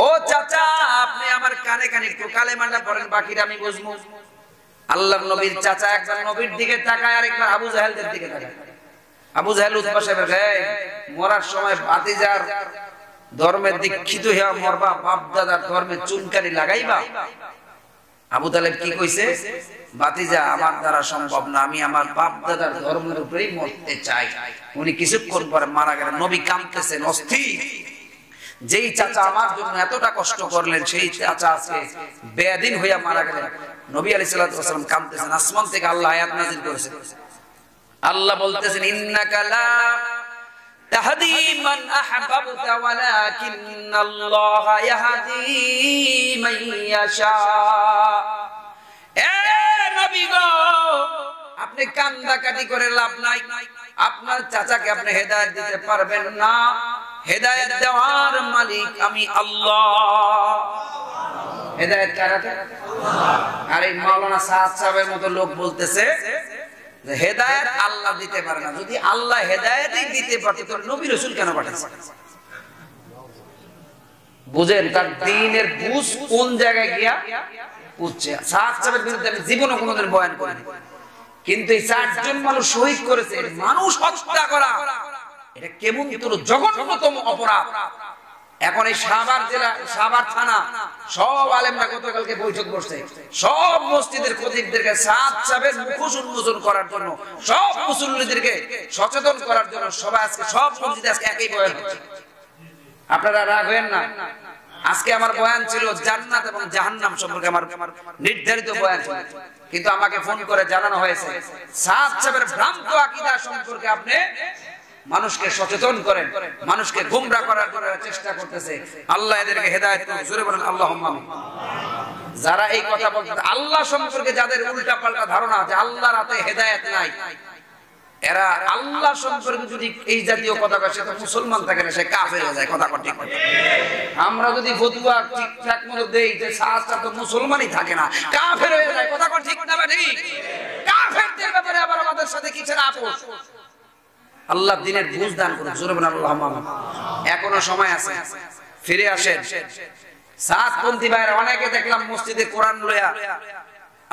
ও চাচা আপনি আমার কানে কানে একটু কালেমাটা পড়েন, বাকিটা আমি বুঝবো। আল্লাহর নবীর চাচা একবার নবীর দিকে তাকায় আর একবার আবু জাহেলদের দিকে তাকায়। আবু জাহেল উতবা সাহেবের গায়ে মরার সময় ভাতিজার ধর্মে দীক্ষিত হইয়া মরবা, বাপ দাদার ধর্মে চুনকারি লাগাইবা। আবু তালেব কি কইছে? ভাতিজা আমার দ্বারা সম্ভব না, আমি আমার বাপ দাদার ধর্মের উপরেই মরতে চাই। উনি কিছুক্ষণ পরে মারা গেলেন। নবী কাঁদতেছেন অস্থির। যেই চাচা আমার জন্য এতটা কষ্ট করলেন সেই চাচা আজকে বেয়াদিন হইয়া মারা গেলেন। নবী আলাইহিস সালাতু ওয়াস সালাম কাঁদতেছেন। আসমান থেকে আল্লাহ আয়াত নাযিল করেছেন। আল্লাহ বলতেছেন, ইন্নাকা লা তাহদি মান আহবাবতা ওয়ালাকিন্নাল্লাহা ইয়াহদি মান ইয়াশা। এ নবী গো, আপনি কান্দাকাটি করে লাভ নাই। আপনার চাচাকে আপনি হেদায়েত দিতে পারবেন না। হেদায়েত দেওয়ার মালিক আমি আল্লাহ। হেদায়েত কার হাতে? আল্লাহ। আর এই মাওলানা সাদ সাহেবের মতো লোক বলতেছে যে হেদায়েত আল্লাহ দিতে পারে না। যদি আল্লাহ হেদায়েতই দিতে পারত তাহলে নবী রাসূল কেন পাঠাইছে? বুঝেন তার দ্বীনের বুঝ কোন জায়গায় গিয়া উঠছে। সাদ সাহেবের বিরুদ্ধে আমি জীবনে কোনোদিন বয়ান করিনি, কিন্তু এই চারজন মানুষ শহীদ করেছে। মানুষ হত্যা করা এটা কেমন তোর জঘন্যতম অপরাধ। এখন এই সাভার জেলা, সাভার থানা সব আলেমরা গতকালকে বৈঠক বসছে। সব মসজিদের খতিবদেরকে সাদ সাহেবের মুখোশ উন্মোচন করার জন্য, সব মুসল্লিদেরকে সচেতন করার জন্য সবাই আজকে সব মসজিদে আজকে একই বয়ান হচ্ছে। আপনারা রাগ হবেন না। আজকে আমার বয়ান ছিল জান্নাত এবং জাহান্নাম সম্পর্কে, আমার নির্ধারিত বয়ান ছিল, কিন্তু আমাকে ফোন করে জানানো হয়েছে সাদ সাহেবের ভ্রান্ত আকীদা সম্পর্কে আপনি মানুষকে সচেতন করেন, মানুষকে গোমরা করার জন্য চেষ্টা করতেছে। আল্লাহ এদেরকে হেদায়েত করুন, জোরে বলেন আল্লাহুম্মা আমিন। যারা এই কথা বলতে, আল্লাহ সম্পর্কে যাদের উল্টা পাল্টা ধারণা যে আল্লাহর হাতে হেদায়েত নাই, এরা আল্লাহ সম্পর্কে যদি এই জাতীয় কথা কয় সে তো মুসলমান থাকে না, সে কাফের হয়ে যায়। কথা ঠিক না? আমরা যদি ফতোয়া ঠিকঠাক মতো দেই যে সাহায্য তো মুসলমানই থাকে না, কাফের হয়ে যায়। কথা ঠিক না? ঠিক। কাফেরদের ব্যাপারে আবার আমাদের সাথে কিসের আপোষ? আল্লাহ দ্বীনের বুঝ দান করুন, জোরে বলেন আল্লাহুম্মা আমিন। এখনো সময় আছে, ফিরে আসেন। সাতপন্থী ভাইরা অনেকে দেখলাম মসজিদে কোরআন লইয়া,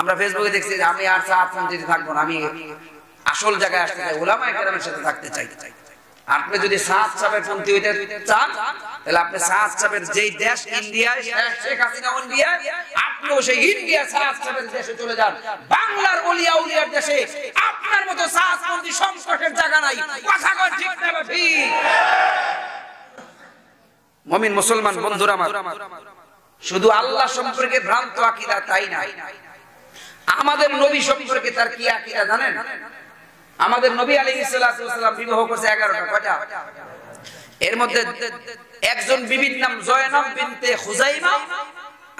আমরা ফেসবুকে দেখছি যে আমি আর সাতপন্থীতে থাকবো না, আমি আসল জায়গায় আসতে চাই, উলামায়ে কেরামের সাথে থাকতে চাই। আপনি যদি সাত সাহেবের পন্থী হইতে চান তাহলে আপনি সাত সাহেবের যেই দেশ ইন্ডিয়া, শেখ হাসিনা ইন্ডিয়া, আপনিও সেই ইন্ডিয়া সাত সাহেবের দেশে চলে যান। বাংলার ওলিয়া উলিয়ার দেশে আপনার মতো সাতপন্থী সংকটের জায়গা নাই। কথা কন ঠিক না ঠিক? মুমিন মুসলমান বন্ধুরা আমার, শুধু আল্লাহ সম্পর্কে ভ্রান্ত আকীদা তাই না, আমাদের নবী সম্পর্কে তার কি আকীদা জানেন? আমাদের নবী আলাইহিস সালাতু ওয়াস সালাম বিবাহ করছে 11টা। কয়টা? এর মধ্যে একজন বিবির নাম জয়নব বিনতে খুজাইমা,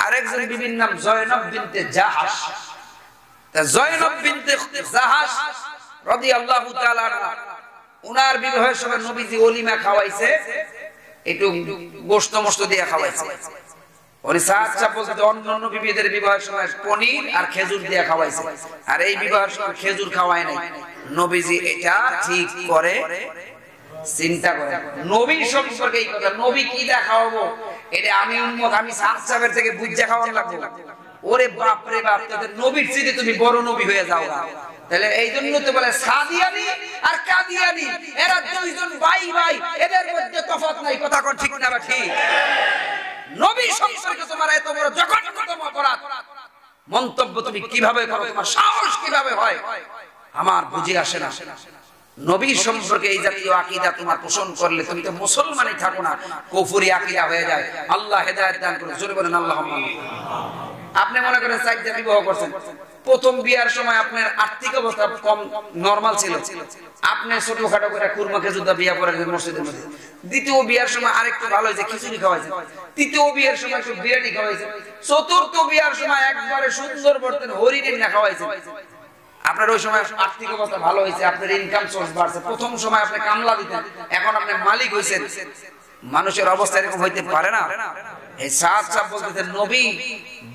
আর একজন বিবির নাম জয়নব বিনতে জাহাশ। তা জয়নব বিনতে জাহাশ রাদিয়াল্লাহু তাআলা আনহা, উনার বিবাহের সময় নবীজি ওলিমা খাওয়াইছে, একটু গোশত মস্ত দিয়ে খাওয়াইছে। উনি সাহায্য বলতে অন্যান্য বিবিদের বিবাহের সময় পনির আর খেজুর দিয়ে খাওয়াইছে, আর এই বিবাহের সময় খেজুর খাওয়ায় নাই। নবীজি এটা ঠিক করে চিন্তা করে। নবীর সম্পর্কে এই কথা, নবী কি দা খাওয়াবো, এটা আমি উম্মত, আমি সাহায্যের থেকে বুঝা খাওয়ান লাগবো। ওরে বাপ রে বাপ, তোদের নবীর চেয়ে তুমি বড় নবী হয়ে যাও। তাহলে এই জন্য তো বলে সাদিয়ানি আর কাদিয়ানি, এরা দুইজন ভাই ভাই, এদের মধ্যে তফাৎ নাই। কথা কোন ঠিক না ঠিক? নবী সম্পর্কে তোমার এত বড় জঘন্যতম অপরাধ মন্তব্য তুমি কিভাবে করো? তোমার সাহস কিভাবে হয় আমার বুঝে আসে না। নবী সম্পর্কে এই জাতীয় আকীদা তোমার পোষণ করলে তুমি তো মুসলমানই থাকো না, কুফরি আকীদা হয়ে যায়। আল্লাহ হেদায়েত দান করুন, জোরে বলেন আল্লাহুম্মা আমিন। আপনি মনে করেন 4টা বিবাহ করছেন, প্রথম বিয়ার সময় আপনার আর্থিক অবস্থা কম নরমাল ছিল, আপনি ছোটখাটো করে কুরমা খেজুরদা বিয়া করেন মসজিদের মধ্যে। দ্বিতীয় বিয়ার সময় আরেকটু ভালো হয়েছে, খিচুড়ি খাওয়াইছেন। তৃতীয় বিয়ার সময় একটু বিরিয়ানি খাওয়াইছেন। চতুর্থ বিয়ার সময় একবারে সুন্দর বর্তন হরিণের না খাওয়াইছেন। আপনার ওই সময় আর্থিক অবস্থা ভালো হয়েছে, আপনার ইনকাম সোর্স বাড়ছে। প্রথম সময় আপনি কামলা দিতেন, এখন আপনি মালিক হয়েছেন। মানুষের অবস্থা এরকম হইতে পারে না। এই সাত বলতেছেন নবী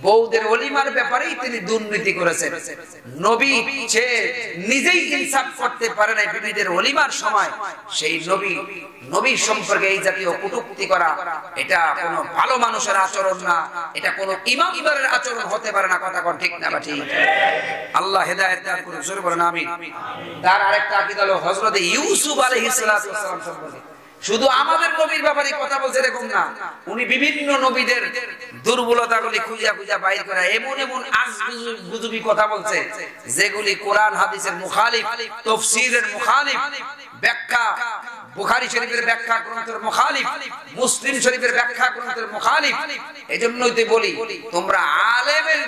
বউদের ওলিমার ব্যাপারেই তিনি দুর্নীতি করেছেন। নবী সে নিজেই ইনসাফ করতে পারে না বিবিদের ওলিমার সময়। সেই নবী সম্পর্কে এই জাতীয় কটূক্তি করা, এটা কোনো ভালো মানুষের আচরণ না, এটা কোনো ইমানদারের আচরণ হতে পারে না। কথা কোন ঠিক না বা ঠিক? আল্লাহ হেদায়েত দান করুন, জোরে বলেন আমিন। তার আরেকটা আকীদা হলো হযরত ইউসুফ আলাইহিস সালাতু ওয়াস সালাম সম্পর্কে। শুধু আমাদের নবীর ব্যাপারে কথা বলছে এরকম না, উনি বিভিন্ন নবীদের দুর্বলতাগুলি খুঁজা খুঁজা বাইর করে এমন এমন আজগুজুবি কথা বলছে যেগুলি কোরআন হাদিসের মুখালিফ, তাফসীরের মুখালিফ, ব্যাখ্যা বুখারী শরীফের ব্যাখ্যা গ্রন্থের মুখালিফ, মুসলিম শরীফের ব্যাখ্যা গ্রন্থের মুখালিফ। এজন্যই তো বলি, তোমরা আলেমের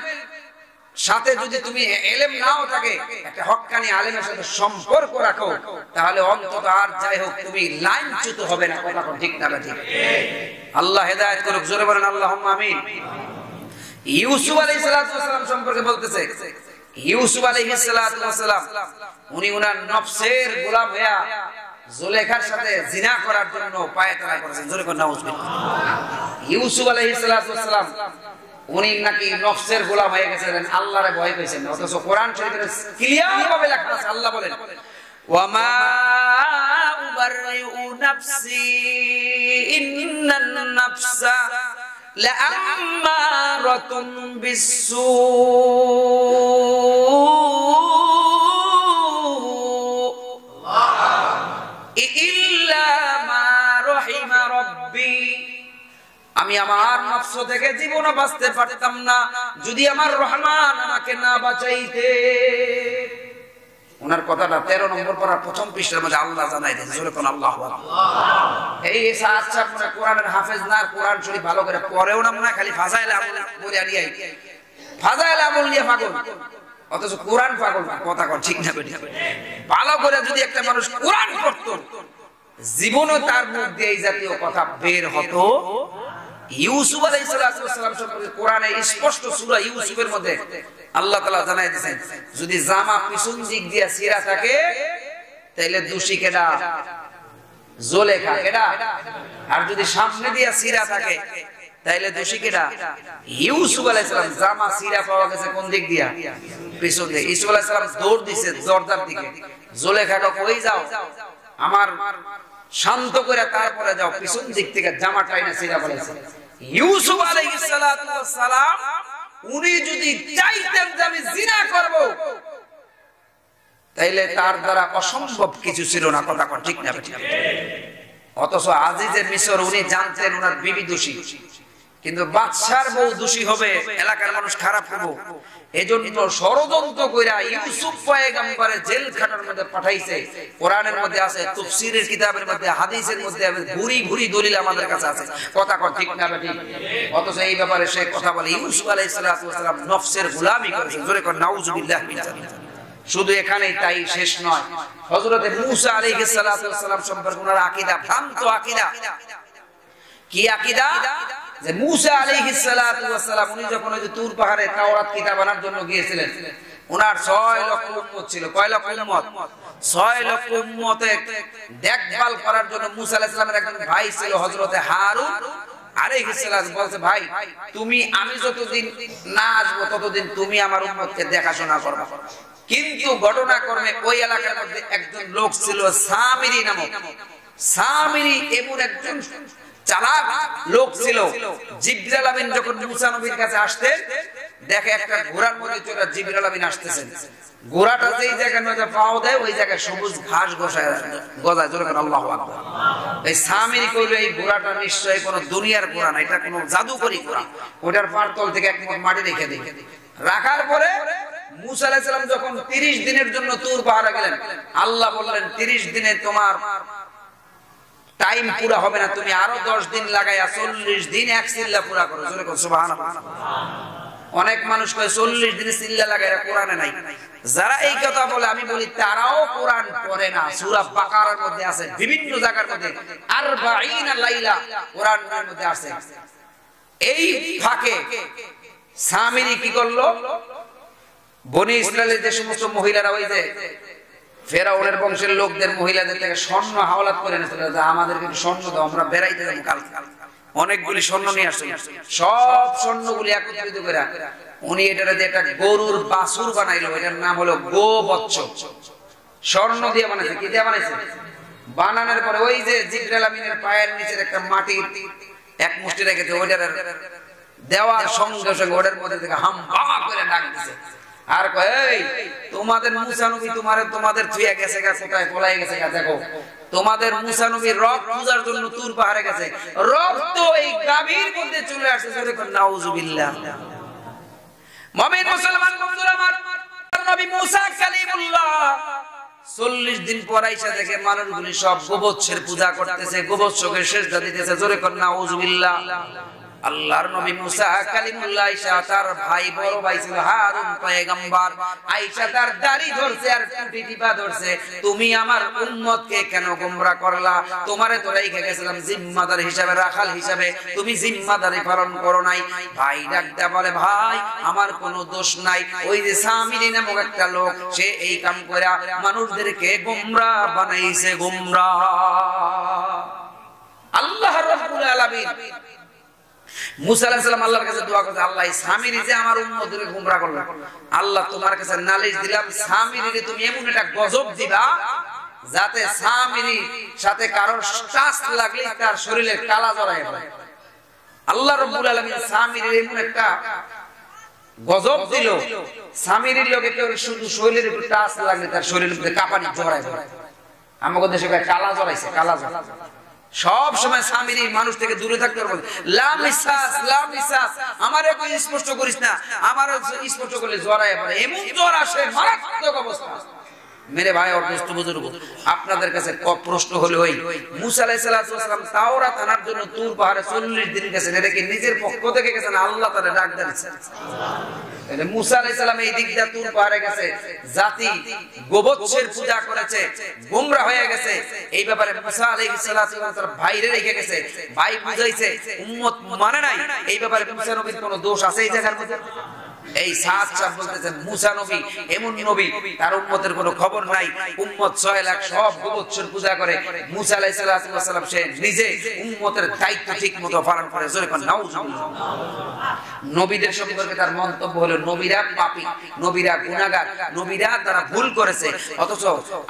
সাথে যদি তুমি ইলম নাও থাকে, একটা হক্কানি আলেমের সাথে সম্পর্ক রাখো, তাহলে অন্তত আর যাই হোক তুমি লাইনচ্যুত হবে না। কথা ঠিক না ঠিক? আল্লাহ হেদায়েত করুক, জোরে বলেন আল্লাহুম্মা আমিন। ইউসুফ আলাইহিস সালাতু ওয়াস সালাম সম্পর্কে বলতেছে, ইউসুফ আলাইহিস সালাতু ওয়াস সালাম উনি উনার নফসের গোলাম হয়ে জুলেখার সাথে জিনা করার জন্য পায়তারা করেছেন। জোরে বলেন নাউজুবিল্লাহ। ইউসুফ আলাইহিস সালাতু ওয়াস সালাম উনি নাকি নফসের গোলাম হয়ে গেছিলেন, আল্লাহরে ভয় পেয়েছেন। অথচ কোরআন শরীফে ক্লিয়ার ভাবে লেখা আছে, আল্লাহ বলেন ওয়ামা উবাররিউ নাফসি ইন্নান নাফসা লাআম্মারাতুন বিসসু ইল্লা মা রাহিমা রাব্বি। আমি আমার নফস থেকে জীবনও বাঁচতে পারতাম না যদি আমার রহমান আমাকে না বাঁচাইতে। ওনার কথাটা 13 নম্বর পারা প্রথম পৃষ্ঠার মধ্যে আল্লাহ জানাই দেন, জোরে কোন আল্লাহু আকবার। এই সাচ্চা পুরো কোরআনের হাফেজ না, কোরআন শরীফ ভালো করে পড়েও না, খালি ফাজাইল আমল পড়ে আনিয়াই ফাজাইল আমল নিয়ে পাগল, অথচ কোরআন পাগল না। কথা কোন ঠিক না বেঠিক? ভালো করে যদি একটা মানুষ কোরআন পড়তো, জীবনও তার মুখ দিয়ে এই জাতীয় কথা বের হতো। ইউসুফ আলাইহিস সালাতু ওয়াস সালাম সম্পর্কে কোরআনে স্পষ্ট সূরা ইউসুফের মধ্যে আল্লাহ তাআলা জানাই দিয়েছেন, যদি জামা পিছন দিক দিয়ে ছিঁড়া থাকে তাহলে দোষী কেডা? জুলেখা। কেডা? আর যদি সামনে দিয়ে ছিঁড়া থাকে তাহলে দোষী কেডা? ইউসুফ আলাইহিস সালাম। জামা ছিঁড়া পাওয়া গেছে কোন দিক দিয়া? পিছন দিয়ে। ইউসুফ আলাইহিস সালাম দৌড় দিয়েছে দরজার দিকে, জুলেখাকে কই যাও, আমার শান্ত করে তারপরে যাও। পিছন দিক থেকে জামা টাইনা ছিঁড়া ফেলেছে। ইউসুফ আলাইহিস সালাতু ওয়াস সালাম উনি যদি চাইতেন যে আমি জিনা করব, তাইলে তার দ্বারা অসম্ভব কিছু ছিল না। কথা ঠিক না ঠিক? অথচ আজিজের মিশর উনি জানতেন ওনার বিবি দোষী, কিন্তু বাদশার বউ দোষী হবে, এলাকার মানুষ খারাপ হবে, এজন্য ষড়যন্ত্র কইরা ইউসুফ পয়গম্বরের জেলখানার মধ্যে পাঠাইছে। কোরআনের মধ্যে আছে, তাফসীরের কিতাবের মধ্যে, হাদিসের মধ্যে ভুরি ভুরি দলিল আমাদের কাছে আছে। কথা ঠিক না ঠিক? অথচ এই ব্যাপারে সে কথা বলে ইউসুফ আলাইহিস সালাতু ওয়াস সালাম নফসের গোলামি করেছেন। জোরে কোন নাউজুবিল্লাহ মিন যালিক। শুধু এখানেই তাই শেষ নয়, হযরত মূসা আলাইহিস সালাতু ওয়াস সালাম সম্পর্কে ওনার আকীদা ভ্রান্ত আকীদা। কি আকীদা? যে মূসা আলাইহিস সালাতু ওয়াস সালাম উনি যখন ওই তুর পাহাড়ে তাওরাত কিতাব আনার জন্য গিয়েছিলেন, ওনার 6 লক্ষ উম্মত ছিল। কয় লক্ষ উম্মত? 6 লক্ষ উম্মতে দেখভাল করার জন্য মূসা আলাইহিস সালামের একজন ভাই ছিল হযরত হারুন আলাইহিস সালাম। বলছে, ভাই তুমি আমি যতদিন না আসবো ততদিন তুমি আমার উম্মতকে দেখাশোনা করবে। কিন্তু ঘটনাক্রমে ওই এলাকার মধ্যে একজন লোক ছিল সামিরী নামক। সামিরী এমন একজন চালাক লোক ছিল। জিবরাইল আমিন যখন মূসা নবীর কাছে আসতেন, দেখে একটা ঘোড়ার মধ্যে চড়ে জিবরাইল আমিন আসতেছেন। ঘোড়াটা যেই জায়গায় মধ্যে পাও দেয় ওই জায়গায় সবুজ ঘাস গজায়। জোরে করে আল্লাহু আকবার। এই সামিরী কইল, এই ঘোড়াটা নিশ্চয়ই কোনো দুনিয়ার ঘোড়া না, এটা কোনো জাদুকরি ঘোড়া। ওটার পাড়তল থেকে এক মুঠ মাটি রেখে দেয়। রাখার পরে মূসা আলাইহিস সালাম যখন 30 দিনের জন্য তুর পাহাড়ে গেলেন, আল্লাহ বললেন 30 দিনে তোমার টাইম পুরা হবে না, তুমি আরো 10 দিন লাগাইয়া 40 দিন এক সিল্লা পুরা করো। জোরে করো সুবহানাল্লাহ। অনেক মানুষ কয় 40 দিনে সিল্লা লাগায়, এরা কোরআনে নাই। যারা এই কথা বলে আমি বলি তারাও কোরআন পড়ে না। সূরা বাকারার মধ্যে আছে, বিভিন্ন জায়গার মধ্যে 40 লাইলা কোরআনের মধ্যে আছে। এই ফাঁকে সামিরি কি করলো, বনি ইসরায়েলের যে সমস্ত মহিলারা ওই যে ফেরাউনের বংশের লোকদের মহিলাদের থেকে স্বর্ণ হাওলাত করে এনেছিল, আমাদেরকে স্বর্ণ দাও, আমরা বেড়াইতে যাবো কালকে। অনেকগুলি স্বর্ণ নিয়ে আসছে, সব স্বর্ণগুলি একত্রিত করে উনি এটার একটা গরুর বাছুর বানাইলো, এটার নাম হলো গোবৎস। স্বর্ণ দিয়ে বানাইছে। কি দিয়ে বানাইছে? বানানোর পরে ওই যে জিবরাইল আমিনের পায়ের নিচের একটা মাটির এক মুষ্টি রেখেছে, ওইটার দেওয়ার সঙ্গে সঙ্গে ওটার মধ্যে থেকে হাম হা করে ডাক দিছে। আর কয়, এই তোমাদের মুসা নবী তোমাদের থুইয়া গেছে, কোথায় পলাই গেছে, দেখো তোমাদের মুসা নবী রব পূজার জন্য তুর পাহাড়ে গেছে, রব তো এই গাভীর মধ্যে চলে আসছে। নাউজুবিল্লাহ। মুমিন মুসলমান বন্ধুরা আমার, নবী মুসা কালিমুল্লাহ 40 দিন পর আইসা দেখে মানুষগুলি সব গোবৎসের পূজা করতেছে, গোবৎসকে সিজদা দিতেছে। জোরে কর নাউজুবিল্লাহ। আল্লাহর নবী মুসা কালিমুল্লাহ আয়েশা তার ভাই, বড় ভাই ছিল হারুন পয়গম্বর, আয়েশা তার দাড়ি ধরছে আর টুটি টিপা ধরছে, তুমি আমার উম্মতকে কেন গোমরা করলা? তোমারে তো রেখে গেছিলাম জিম্মাদার হিসাবে, রাখাল হিসাবে, তুমি জিম্মাদারি পালন করো নাই। ভাই ডাকতে বলে, ভাই আমার কোনো দোষ নাই, ওই যে সামিরি নামক একটা লোক, সে এই কাম করে মানুষদেরকে গোমরা বানাইছে, গোমরা। আল্লাহ রাব্বুল আলামিন মুসা আলাইহিস সালাম আল্লাহর কাছে দোয়া করেছে, আল্লাহ সামিরি যে আমার উম্মতকে গোমরা করলো, আল্লাহ তোমার কাছে নালিশ দিলাম, সামিরিকে তুমি এমন একটা গজব দিবা যাতে সামিরির সাথে কারোর টাচ লাগলে তার শরীরে কালা জড়ায় যায়। আল্লাহ রাব্বুল আলামিন সামিরির এমন একটা গজব দিল, সামিরির লোকে কেউ শুধু শরীরের উপর টাচ লাগলে তার শরীরের মধ্যে কাঁপানি জড়ায় যায়। আমাদের দেশে কালা জড়াইছে, কালা জড়া। সব সময় সামিরি মানুষ থেকে দূরে থাকতে হবে। লা মিসাস, লা মিসাস, আমারে কই স্পষ্ট করিস না, আমার স্পষ্ট করলে জড়ায় পড়ে, এমন জ্বর আসে, মারাত্মক অবস্থা। মেরে ভাই আর দোস্ত বুজুর্গ, আপনাদের কাছে প্রশ্ন হলো, ওই মুসা আলাইহিস সালাম তাওরাত আনার জন্য তুর পাহাড়ে 40 দিন গেছেন, এটা কি নিজের পক্ষ থেকে গেছেন? আল্লাহ তাআলা ডাক দিয়েছেন। তাহলে মুসা আলাইহিস সালাম এই দিক দিয়ে তুর পাহাড়ে গেছে, জাতি গোবৎসের পূজা করেছে, গোমরা হয়ে গেছে। এই ব্যাপারে মুসা আলাইহিস সালাম তার ভাইরে রেখে গেছে, ভাই বুঝাইছে, উম্মত মানে নাই। এই ব্যাপারে মুসা নবীর কোনো দোষ আছে এই জায়গার মধ্যে? এই সাত সাহেব বলতেছেন মুসা নবী এমন নবী, তার উম্মতের কোনো খবর নাই। উম্মত 6 লাখ সব গোবৎসের পূজা করে, মুসা আলাইহিস সালাম সে নিজে উম্মতের দায়িত্ব ঠিকমতো পালন করে। জোরে কোন নাউজুবিল্লাহ। নবীদের সম্পর্কে তার মন্তব্য হলো, নবীরা পাপী, নবীরা গুনাহগার, নবীরা তারা ভুল করেছে। অথচ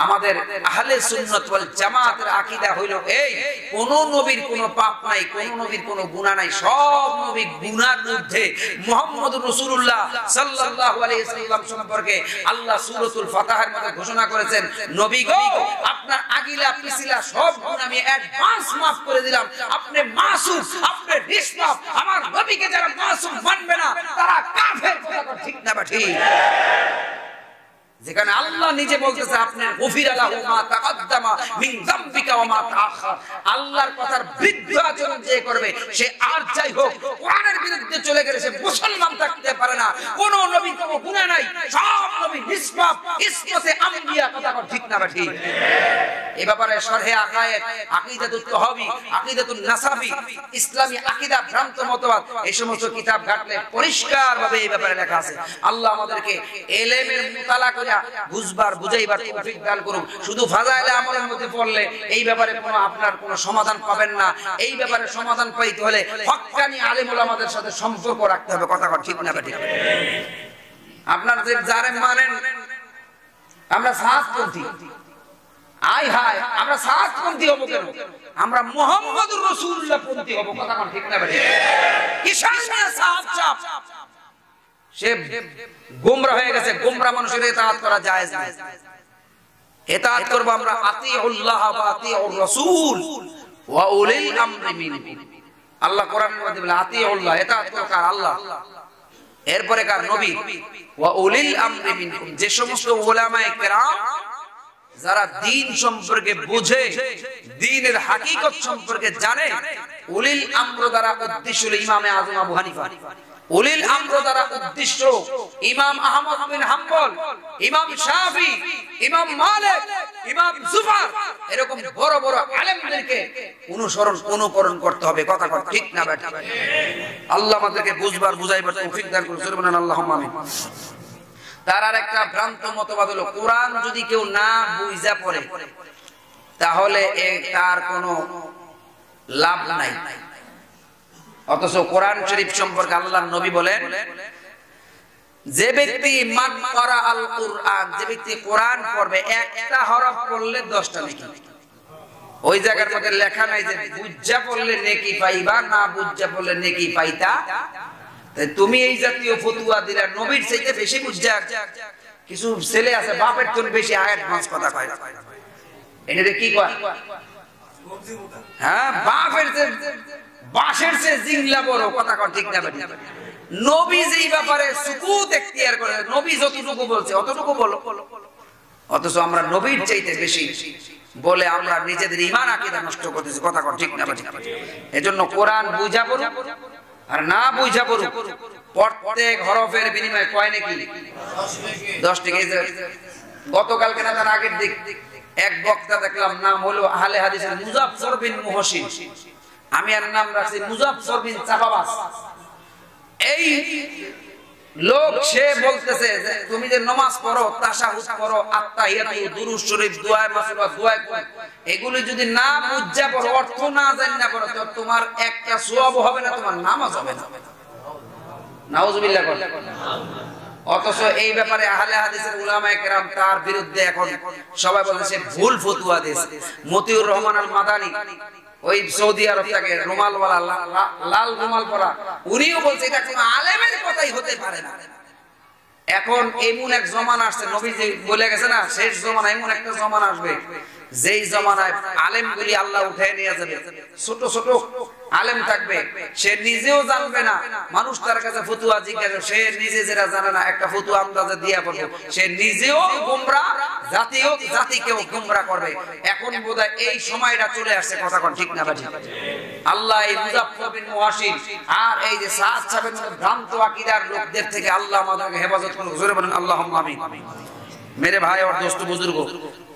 আমাদের আহলে সুন্নাত ওয়াল জামাতের আকীদা হইল এই, কোন নবীর কোনো পাপ নাই, কোন নবীর কোনো গুনাহ নাই, সব নবী গুনার মধ্যে। মুহাম্মদুর রাসূলুল্লাহ সাল্লাল্লাহু আলাইহি ওয়াসাল্লাম সম্পর্কে আল্লাহ সূরাতুল ফাতিহার মধ্যে ঘোষণা করেছেন, নবী গো আপনার আগিলা পিছিলা সব গুনাহ আমি অ্যাডভান্স maaf করে দিলাম, আপনি মাসুম, আপনি নিষ্পাপ। আমার নবীকে যারা মাসুম মানবে না তারা কাফের। কথা ঠিক না ঠিক? যেখানে আল্লাহ নিজে বলতেছে আপনার গফির লাহু মা তাকদ্দামা মিন যামবিকা ওয়া মা তাআখার, আল্লাহর কথার বিরুদ্ধে আচরণ যে করবে সে আর যাই হোক কোরআনের বিরুদ্ধে চলে গেলে সে মুসলমান থাকতে পারে না। কোন নবী কোনো গুনাহ নাই, সব নবী নিষ্পাপ, ইসমতে আম্বিয়া। কথা ঠিক না ঠিক? এই ব্যাপারে শরহে আকায়েদ, আকীদাতুত তাহাবী, আকীদাতুন নাসাফি, ইসলামী আকীদা, ভ্রান্ত মতবাদ, এই সমস্ত কিতাব ঘাটলে পরিষ্কারভাবে এই ব্যাপারে লেখা আছে। আল্লাহ আমাদেরকে ইলমের মুতালা করে বুঝবার বুঝাইবার তৌফিক দান করুন। শুধু ফাজাইলে আমলের মধ্যে পড়লে এই ব্যাপারে কোনো আপনার কোনো সমাধান পাবেন না। এই ব্যাপারে সমাধান পাইতে হলে হক্কানি আলেম ওলামাদের সাথে সম্পর্ক রাখতে হবে। কথা ঠিক না ঠিক? আপনার যে যারে মানেন, আমরা সাতপন্থী, আয় হায় আমরা সাতপন্থী হব কেন? আমরা মুহাম্মদুর রাসূলুল্লাহ পন্থী হব। কথা ঠিক না ঠিক? কিসের সাত চাপ? সে গোমরা হয়ে গেছে। গোমরা মানুষের ইতাআত করা জায়েজ না। ইতাআত করব আমরা আতিউল্লাহ ওয়া আতিউর রাসূল ওয়া উলিল আমরি মিনকুম। আল্লাহ কোরআনের মধ্যে বলে আতিউল্লাহ, ইতাআত করো কার? আল্লাহ। এরপরে কার? নবী। ওয়া উলিল আমরি মিনকুম, যে সমস্ত উলামায়ে কেরাম যারা দ্বীন সম্পর্কে বুঝে, দ্বীনের হাকিকত সম্পর্কে জানে। উলিল আমর দ্বারা উদ্দেশ্য হলো ইমামে আযম আবু হানিফা। উলিল আমর দ্বারা উদ্দেশ্য ইমাম আহমদ বিন হাম্বল, ইমাম শাফি, ইমাম মালিক, ইমাম জুফার, এরকম বড় বড় আলেমদেরকে অনুকরণ করতে হবে। কথা ঠিক না বেটা? আল্লাহ আমাদেরকে বুঝবার বুঝাইবার তৌফিক দান করুন। সুবহানাল্লাহ, আল্লাহুম্মা আমিন। তার আরেকটা ভ্রান্ত মতবাদ হলো কোরআন যদি কেউ না বুঝা পড়ে তাহলে তার কোনো লাভ নাই। অথচ কোরআন শরীফ সম্পর্কে আল্লাহর নবী বলেন, যে ব্যক্তি মান ক্বারা আল কুরআন, যে ব্যক্তি কোরআন পড়বে, একটা হরফ পড়লে 10টা নেকি। ওই জায়গার মধ্যে লেখা নাই যে বুঝা পড়লে নেকি পাইবা, না বুঝা পড়লে নেকি পাইতা। তাই তুমি এই জাতীয় ফতোয়া দিলা, নবীর চাইতে বেশি বুঝা। কিছু ছেলে আছে বাপের থেকে বেশি অ্যাডভান্স কথা কয়। এটা কি কয়? হ্যাঁ, বাপের যে বাঁশের চেয়ে জিংলা বড়। কথা ঠিক না বেটা? নবী যেই ব্যাপারে সুকুত এখতিয়ার করে, নবী যতটুকু বলছে অতটুকু বলো। অথচ আমরা নবীর চাইতে বেশি বলে আমরা নিজেদের ঈমান আকীদা নষ্ট করতেছি। কথা ঠিক না বেটা? এজন্য কোরআন বুঝা পড়ো আর না বুঝা পড়ো, প্রত্যেক হরফের বিনিময়ে কয় নাকি 10 টাকা। গতকালকে না তার আগের দিক এক বক্তা দেখলাম, নাম হলো আহলে হাদিসের মুজাফফর বিন মুহসিন। আমি আর নাম রাখছি মুজাফফর বিন চাপাবাস। এই লোক সে বলতেছে যে তুমি যে নামাজ পড়ো, তাশাহুদ পড়ো, আত্তাহিয়াতু, দুরূদ শরীফ, দোয়া মাসুরা, দোয়া কোন, এগুলি যদি না বুঝা পড়ো, অর্থ না জানি না পড়ো, তো তোমার একটা সওয়াব হবে না, তোমার নামাজ হবে না। নাউজুবিল্লাহ। অথচ এই ব্যাপারে আহলে হাদিসের উলামায়ে কেরাম তার বিরুদ্ধে এখন সবাই বলছে ভুল ফতোয়া দিয়েছে। মতিউর রহমান আল মাদানী, ওই সৌদি আরব থেকে রুমালওয়ালা, লাল রুমাল পরা, উনিও বলছে এটা কোনো আলেমের কথাই হতে পারে না। এখন এমন এক জমানা আসছে, নবীজি বলে গেছে না, শেষ জমানা এমন একটা জমানা আসবে যেই জমানায় আলেমগুলি আল্লাহ উঠায় নিয়ে যাবে। ছোট ছোট আলেম থাকবে, সে নিজেও জানবে না, মানুষ তার কাছে ফতোয়া জিজ্ঞাসা, সে নিজে যেটা জানে না একটা ফতোয়া আন্দাজে দিয়া পড়বে, সে নিজেও গোমরাহ, জাতিকেও গোমরাহ করবে। এখন বোধহয় এই সময়টা চলে আসছে। কথা ঠিক না ভাই? আল্লাহ এই মুজাফফর বিন মুহসিন আর এই যে সাদ সাহেবের ভ্রান্ত আকীদার লোকদের থেকে আল্লাহ আমাদেরকে হেফাজত করুন। জোরে বলেন আল্লাহুম্মা আমিন। মেরে ভাই আর দোস্ত বুজুর্গ,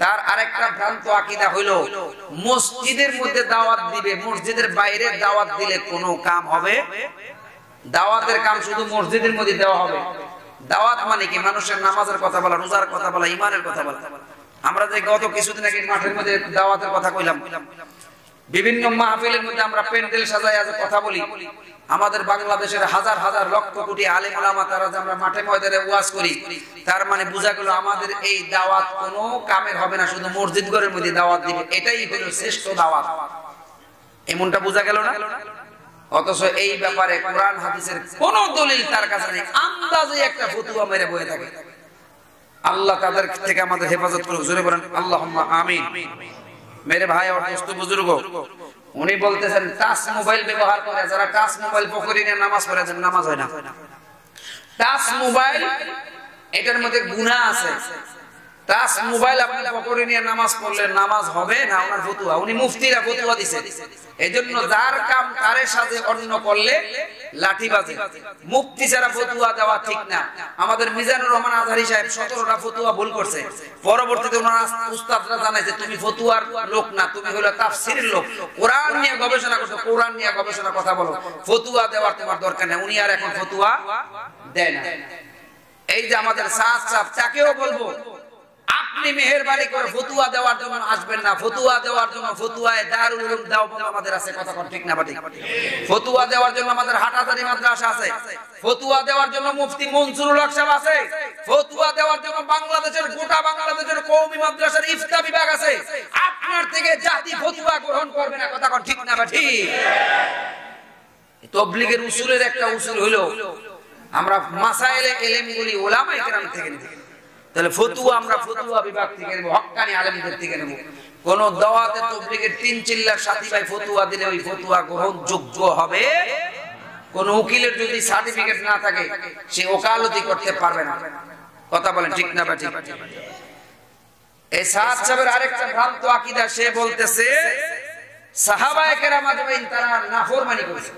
তার আরেকটা ভ্রান্ত আকীদা হইলো মসজিদের মধ্যে দাওয়াত দিবে, মসজিদের বাইরে দাওয়াত দিলে কোনো কাম হবে? দাওয়াতের কাম শুধু মসজিদের মধ্যে দেওয়া হবে। দাওয়াত মানে কি? মানুষের নামাজের কথা বলা, রোজার কথা বলা, ঈমানের কথা বলা। আমরা যে গত কিছুদিন আগে মাঠের মধ্যে দাওয়াতের কথা কইলাম, বিভিন্ন মাহফিলের মধ্যে আমরা প্যান্ডেল সাজাই আজ কথা বলি, আমাদের বাংলাদেশের হাজার হাজার লক্ষ কোটি আলেম ওলামা তারা যে আমরা মাঠে ময়দানে ওয়াজ করি, তার মানে বোঝা গেল আমাদের এই দাওয়াত কোনো কামের হবে না, শুধু মসজিদ ঘরের মধ্যে দাওয়াত দিবে, এটাই হলো শ্রেষ্ঠ দাওয়াত। এমনটা বোঝা গেল না? অথচ এই ব্যাপারে কোরআন হাদিসের কোন দলিল তার কাছে নেই, আন্দাজে একটা ফতোয়া মেরে বয়ে থাকে। আল্লাহ তাদের থেকে আমাদের হেফাজত করুক। জোরে বলেন আল্লাহুম্মা আমিন। মেরে ভাই আর দোস্ত বুজুর্গ, উনি বলতেছেন টাচ মোবাইল ব্যবহার করে যারা টাচ মোবাইল পকড়ে নিয়ে নামাজ পড়ে, নামাজ হয় না। টাচ মোবাইল এটার মধ্যে গুনাহ আছে। টাচ মোবাইল আপনি পকড়ে নিয়ে নামাজ পড়লে নামাজ হবে না, ওনার ফতোয়া। উনি মুফতিরা ফতোয়া দিয়েছে, এজন্য যার কাম তারে সাথে অন্য করলে লাঠি বাজে। মুফতি ছাড়া ফতোয়া দেওয়া ঠিক না। আমাদের মিজানুর রহমান আজহারী সাহেব 17টা ফতোয়া ভুল করছে। পরবর্তীতে ওনার উস্তাদরা জানাইছে তুমি ফতোয়ার লোক না, তুমি হলো তাফসীরের লোক। কোরআন নিয়ে গবেষণা করছো, কোরআন নিয়ে গবেষণা কথা বলো, ফতোয়া দেওয়ার তোমার দরকার নেই। উনি আর এখন ফতোয়া দেয় না। এই যে আমাদের সাদ সাহেব, তাকেও বলবো আপনি মেহেরবানি করে ফতোয়া দেওয়ার জন্য আসবেন না। ফতোয়া দেওয়ার জন্য ফতোয়ায়ে দারুল উলুম দেওবন্দ আমাদের আছে। কথা ঠিক না ঠিক? ফতোয়া দেওয়ার জন্য আমাদের হাটাজারি মাদ্রাসা আছে। ফতোয়া দেওয়ার জন্য মুফতি মনসুরুল হক সাহেব আছে। ফতোয়া দেওয়ার জন্য বাংলাদেশের গোটা বাংলাদেশের কওমি মাদ্রাসার ইফতা বিভাগ আছে। আপনার থেকে জাতি ফতোয়া গ্রহণ করবে না। কথা ঠিক না ঠিক? তাবলীগের উসুলের একটা উসুল হলো আমরা মাসায়েলে ইলমগুলি উলামায়ে কেরাম থেকে নিই। তাহলে ফতোয়া আমরা ফতোয়া বিভাগ থেকে নেব, হক্কানি আলেমদের থেকে নেব। কোন দাওয়াতে তাবলীগের 3 চিল্লার সাথী ভাই ফতোয়া দিলে ওই ফতোয়া গ্রহণযোগ্য হবে? কোন উকিলের যদি সার্টিফিকেট না থাকে সে ওকালতি করতে পারবে না। কথা বলেন ঠিক না ঠিক? এই সাদ সাহেবের আরেকটা ভ্রান্ত আকীদা, সে বলতেছে সাহাবায়ে কেরাম আজমাইন তারা নাফরমানি করেছে।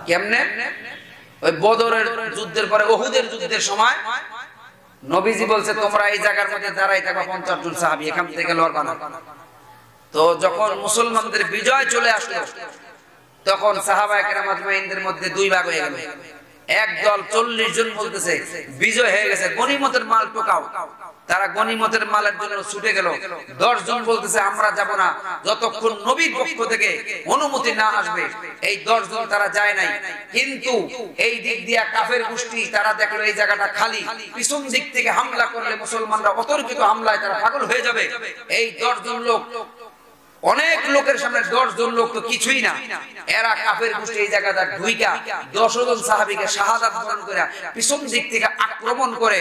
কেমনে? ওই বদরের যুদ্ধের পরে উহুদের যুদ্ধের সময় নবীজি বলছে তোমরা এই জায়গার মধ্যে দাঁড়াই থাকো 50 জন সাহাবী, এখান থেকে লড়বা না। তো যখন মুসলমানদের বিজয় চলে আসলো তখন সাহাবায়ে কেরাম আজমাইনদের মধ্যে দুই ভাগ হয়ে গেল। এক দল 40 জন বলতেছে বিজয় হয়ে গেছে, গনিমতের মাল টোকাও। তারা গনিমতের মালের জন্য ছুটে গেল। 10 জন বলতেছে আমরা যাব না যতক্ষণ নবীর পক্ষ থেকে অনুমতি না আসবে। এই 10 জন তারা যায় নাই। কিন্তু এই দিক দিয়া কাফের গোষ্ঠী তারা দেখলো এই জায়গাটা খালি, পিছন দিক থেকে হামলা করলে মুসলমানরা অতর্কিত হামলায় তারা পাগল হয়ে যাবে। এই 10 জন লোক, অনেক লোকের সামনে 10 জন লোক তো কিছুই না। এরা কাফের গোষ্ঠী এই জায়গাটা ঢুইকা 10 জন সাহাবীকে শাহাদাত বরণ করে পিছন দিক থেকে আক্রমণ করে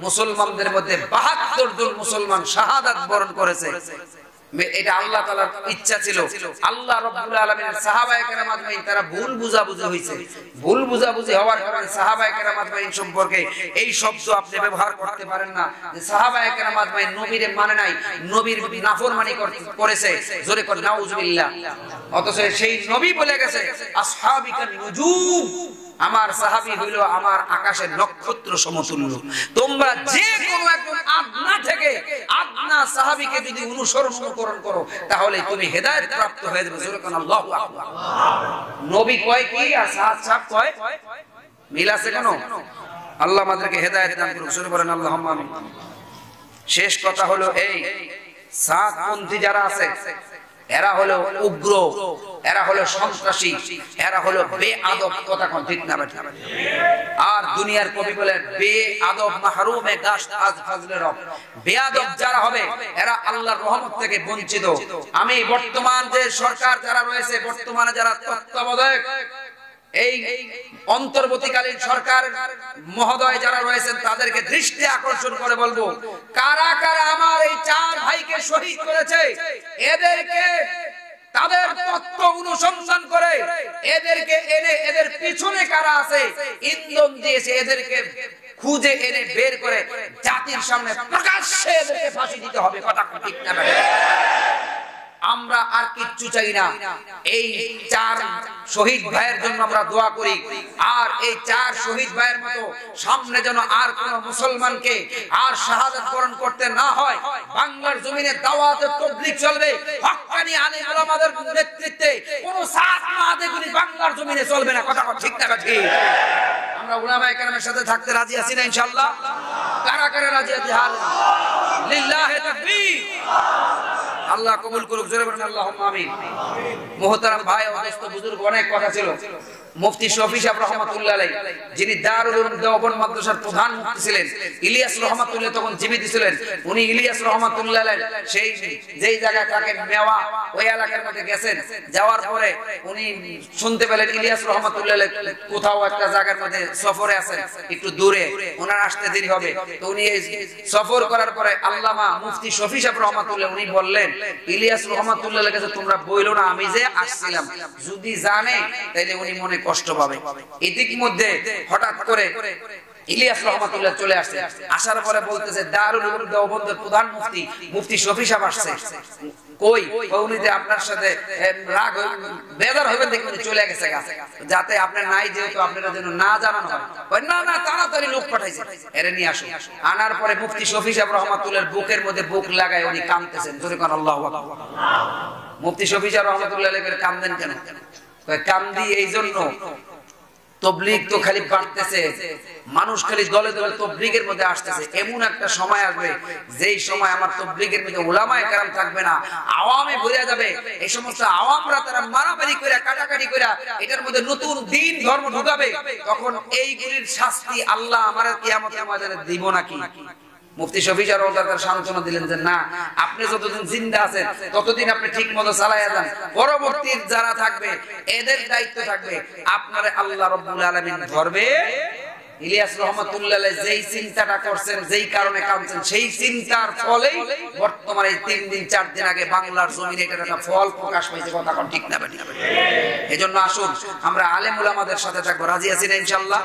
মুসলমানদের মধ্যে 72 জন মুসলমান শাহাদাত বরণ করেছে। এটা আল্লাহ তাআলার ইচ্ছা ছিল। আল্লাহ রাব্বুল আলামিনের সাহাবায়ে কেরাম আজমাইন তারা ভুল বুঝাবুঝি হইছে। ভুল বুঝাবুঝি হওয়ার কারণে সাহাবায়ে কেরাম আজমাইন সম্পর্কে এই শব্দ আপনি ব্যবহার করতে পারেন না যে সাহাবায়ে কেরাম আজমাইন নবীরে মানে নাই, নবীর নাফরমানি করেছে। জোরে করে নাউজুবিল্লাহ। অথচ সেই নবী বলে গেছে আসহাবিকান নুজুম, আমার সাহাবী হইল আমার আকাশের নক্ষত্র সমতুল্য। তোমরা যে কোনো একজন আদনা থেকে আদনা সাহাবীকে যদি অনুকরণ করো তাহলে তুমি হেদায়েত প্রাপ্ত হয়ে যাবে। জোরে কোন আল্লাহু আকবার। নবী কয় কি আর সাহাব কয় মিল আছে কেন? আল্লাহ আমাদেরকে হেদায়েত দান করুন। জোরে বলেন আল্লাহুম্মা আমিন। শেষ কথা হলো এই সাতপন্থী যারা আছে এরা হলো উগ্র, এরা হলো সন্ত্রাসী, এরা হলো বেআদব। কথা কোন ঠিক না বেঠিক? আর দুনিয়ার কবি বলেন বেআদব মাহরুমে গাশ আজ ফাজলে রব। বেআদব যারা হবে এরা আল্লাহর রহমত থেকে বঞ্চিত। আমি বর্তমান যে সরকার যারা রয়েছে, বর্তমানে যারা তত্ত্বাবধায়ক এই অন্তর্বর্তীকালীন সরকার মহোদয় যারা রয়েছেন তাদেরকে দৃষ্টি আকর্ষণ করে বলবো, কারা কারা আমার এই 4 ভাইকে শহীদ করেছে এদেরকে তাদের তথ্য অনুসন্ধান করে এদেরকে এনে এদের পিছনে কারা আছে ইন্ধন দিয়েছে এদেরকে খুঁজে এনে বের করে জাতির সামনে প্রকাশ্যে এদেরকে ফাঁসি দিতে হবে। কথা ঠিক না? আমরা আর কিচ্ছু চাই না। এই 4 শহীদ ভাইয়ের জন্য আমরা দোয়া করি। আর এই 4 শহীদ ভাইয়ের মতো সামনে যেন আর কোন মুসলমানকে আর শাহাদাত বরণ করতে না হয়। বাংলার জমিনে দাওয়াত ও তাবলীগ চলবে, হক্কানি আলেম ওলামাদের নেতৃত্বে। কোন সাত মাদেগুলি বাংলার জমিনে চলবে না। কথা ঠিক না? ঠিক। আমরা উলামায়ে কেরামের সাথে থাকতে রাজি আছি না ইনশাআল্লাহ? কারা কারা রাজি আছি? হাল লিল্লাহি তাকবীর। আল্লাহ কবুল করুক। জোরে বলেন আল্লাহুম্মা আমিন। মুহতারাম ভাই ও দোস্ত বুজুর্গ, অনেক কথা ছিল। মুফতি শফি সাহেব রাহমাতুল্লাহ আলাইহি, যিনি দারুল উলুম দেওবন্দ মাদ্রাসার প্রধান মুফতি ছিলেন, ইলিয়াস রহমাতুল্লাহ তখন জীবিত ছিলেন। উনি ইলিয়াস রহমাতুল্লাহ আলাইহি সেই যেই জায়গায় থাকেন মেওয়া, ওই এলাকার মধ্যে গেছেন। যাওয়ার পরে উনি শুনতে পেলেন ইলিয়াস রহমাতুল্লাহ আলাইহি কোথাও একটা জায়গার মধ্যে সফরে আছেন, একটু দূরে, ওনার আসতে দেরি হবে। তো উনি এই সফর করার পরে আল্লামা মুফতি শফি সাহেব রহমাতুল্লাহ উনি বললেন ইলিয়াস রহমাতুল্লাহ আলাইহির কাছে তোমরা বইলো না আমি যে আসছিলাম, যদি জানে তাইলে উনি মনে কষ্ট পাবে। ইতিমধ্যে হঠাৎ করে ইলিয়াস রহমাতুল্লাহ চলে আসছে। আসার পরে বলতেছে দারুল উলুম দেওবন্দের প্রধান মুফতি মুফতি শফি সাহেব আসছে। কই? উনি যে আপনার সাথে রাগ বেজার হবেন দেখে উনি চলে গেছে যাতে আপনি নাই, যেহেতু আপনারা যেন না জানানো হয়। না না, তাড়াতাড়ি লোক পাঠাইছে, এর নিয়ে আসো। আনার পরে মুফতি শফি সাহেব রহমাতুল্লাহর বুকের মধ্যে বুক লাগায় উনি কাঁদতেছেন। জোরে কোন আল্লাহু আকবার। মুফতি শফি সাহেব রহমাতুল্লাহ আলাইহি কাঁদেন কেন? কান্দি এই জন্য তাবলীগ তো খালি বাড়তেছে, মানুষ খালি দলে দলে তাবলীগের মধ্যে আসতেছে। এমন একটা সময় আসবে যেই সময় আমার তাবলীগের মধ্যে উলামায়ে কেরাম থাকবে না, আওয়ামে ভরে যাবে। এই সমস্ত আওয়ামরা তারা মারামারি কইরা কাটাকাটি কইরা এটার মধ্যে নতুন দ্বীন ধর্ম ঢুকাবে। তখন এইগুলির শাস্তি আল্লাহ আমার কিয়ামতের ময়দানে দিব নাকি? মুফতি শফি সাহেব তার সান্ত্বনা দিলেন যে না, আপনি যতদিন জিন্দা আছেন ততদিন আপনি ঠিক মতো চালাইয়া যান। পরবর্তী যারা থাকবে এদের দায়িত্ব থাকবে, আপনারে আল্লাহ রাব্বুল আলামিন ধরবে ইলিয়াস রহমাতুল্লাহ আলাইহি যেই চিন্তাটা করছেন, যেই কারণে কাঁদছেন, সেই চিন্তার ফলেই বর্তমানে 3 দিন 4 দিন আগে বাংলার জমিনে এটার একটা ফল প্রকাশ পাইছে। কথা কোন ঠিক না বেঠিক? এজন্য আসুন আমরা আলেম উলামাদের সাথে থাকবো। রাজি আছেন ইনশাআল্লাহ?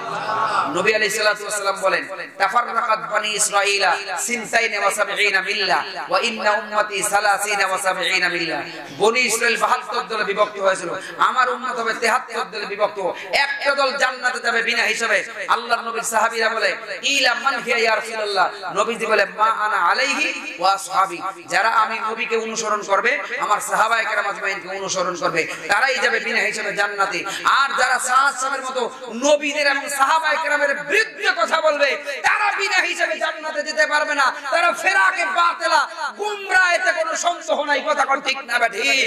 নবী আলাইহিস সালাতু ওয়াস সালাম বলেন, তাফাররাকাত বানি ইসরাঈলা সিনতাইন ওয়া সাবঈনা মিল্লাহ ওয়া ইন্না উম্মতি সালাসিনা ওয়া সাবঈনা মিল্লাহ। বনি ইসরাঈল 72 দলে বিভক্ত হয়েছিল, আমার উম্মত হবে 73 দলে বিভক্ত। একটা দল জান্নাতে যাবে বিনা হিসাবে। আল্লাহর নবীর সাহাবীরা বলে, ইলা মান হিয়া ইয়া রাসূলুল্লাহ। নবীজি বলে, মা আনা আলাইহি ওয়া আসহাবি। যারা আমি নবীকে অনুসরণ করবে, আমার সাহাবায়ে কেরাম আজমাইনকে অনুসরণ করবে, তারাই যাবে বিনা হিসাবে জান্নাতে। আর যারা সাহাবাদের মতো নবীদের এবং সাহাবায়ে কেরামের বিরুদ্ধে কথা বলবে, তারা বিনা হিসাবে জান্নাতে যেতে পারবে না। তারা ফেরাকে বাতিলা গুমরা, এতে কোনো সন্দেহ নাই। কথা কোন ঠিক না বেঠিক?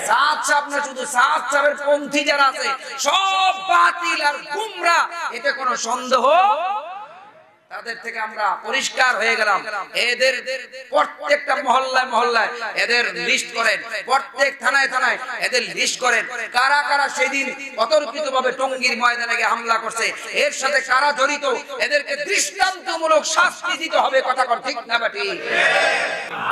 সাহাব না, শুধু সাহাবের পন্থী যারা আছে সব বাতিল আর গুমরা, এতে কোনো সন্দেহ। তাদের থেকে আমরা পরিষ্কার হয়ে গেলাম। এদের প্রত্যেকটা মহল্লায় মহল্লায় এদের লিস্ট করেন, প্রত্যেক থানায় থানায় এদের লিস্ট করেন, কারা কারা সেদিন অতর্কিতভাবে টঙ্গীর ময়দানে গিয়ে হামলা করছে, এর সাথে কারা জড়িত, এদেরকে দৃষ্টান্তমূলক শাস্তি দিতে হবে। কথা কর ঠিক না বেঠিক?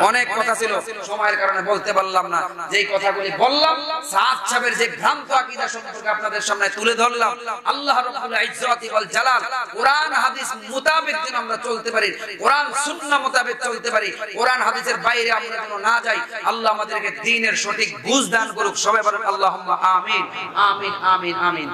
অনেক কথা ছিল, সময়ের কারণে বলতে পারলাম না। যেই কথাগুলি বললাম, সাহাবের যে ভ্রান্ত আকীদা সম্পর্কে আপনাদের সামনে তুলে ধরলাম। আল্লাহ রাব্বুল ইজ্জতি ওয়াল জালাল কোরআন হাদিস মুতাবিক যেন আমরা চলতে পারি, কোরআন সুন্নাহ মোতাবেক চলতে পারি, কোরআন হাদিসের বাইরে আমরা যেন না যাই। আল্লাহ আমাদেরকে দ্বীনের সঠিক বুঝ দান করুক। সবাই বলেন আল্লাহুম্মা আমিন, আমিন, আমিন, আমিন।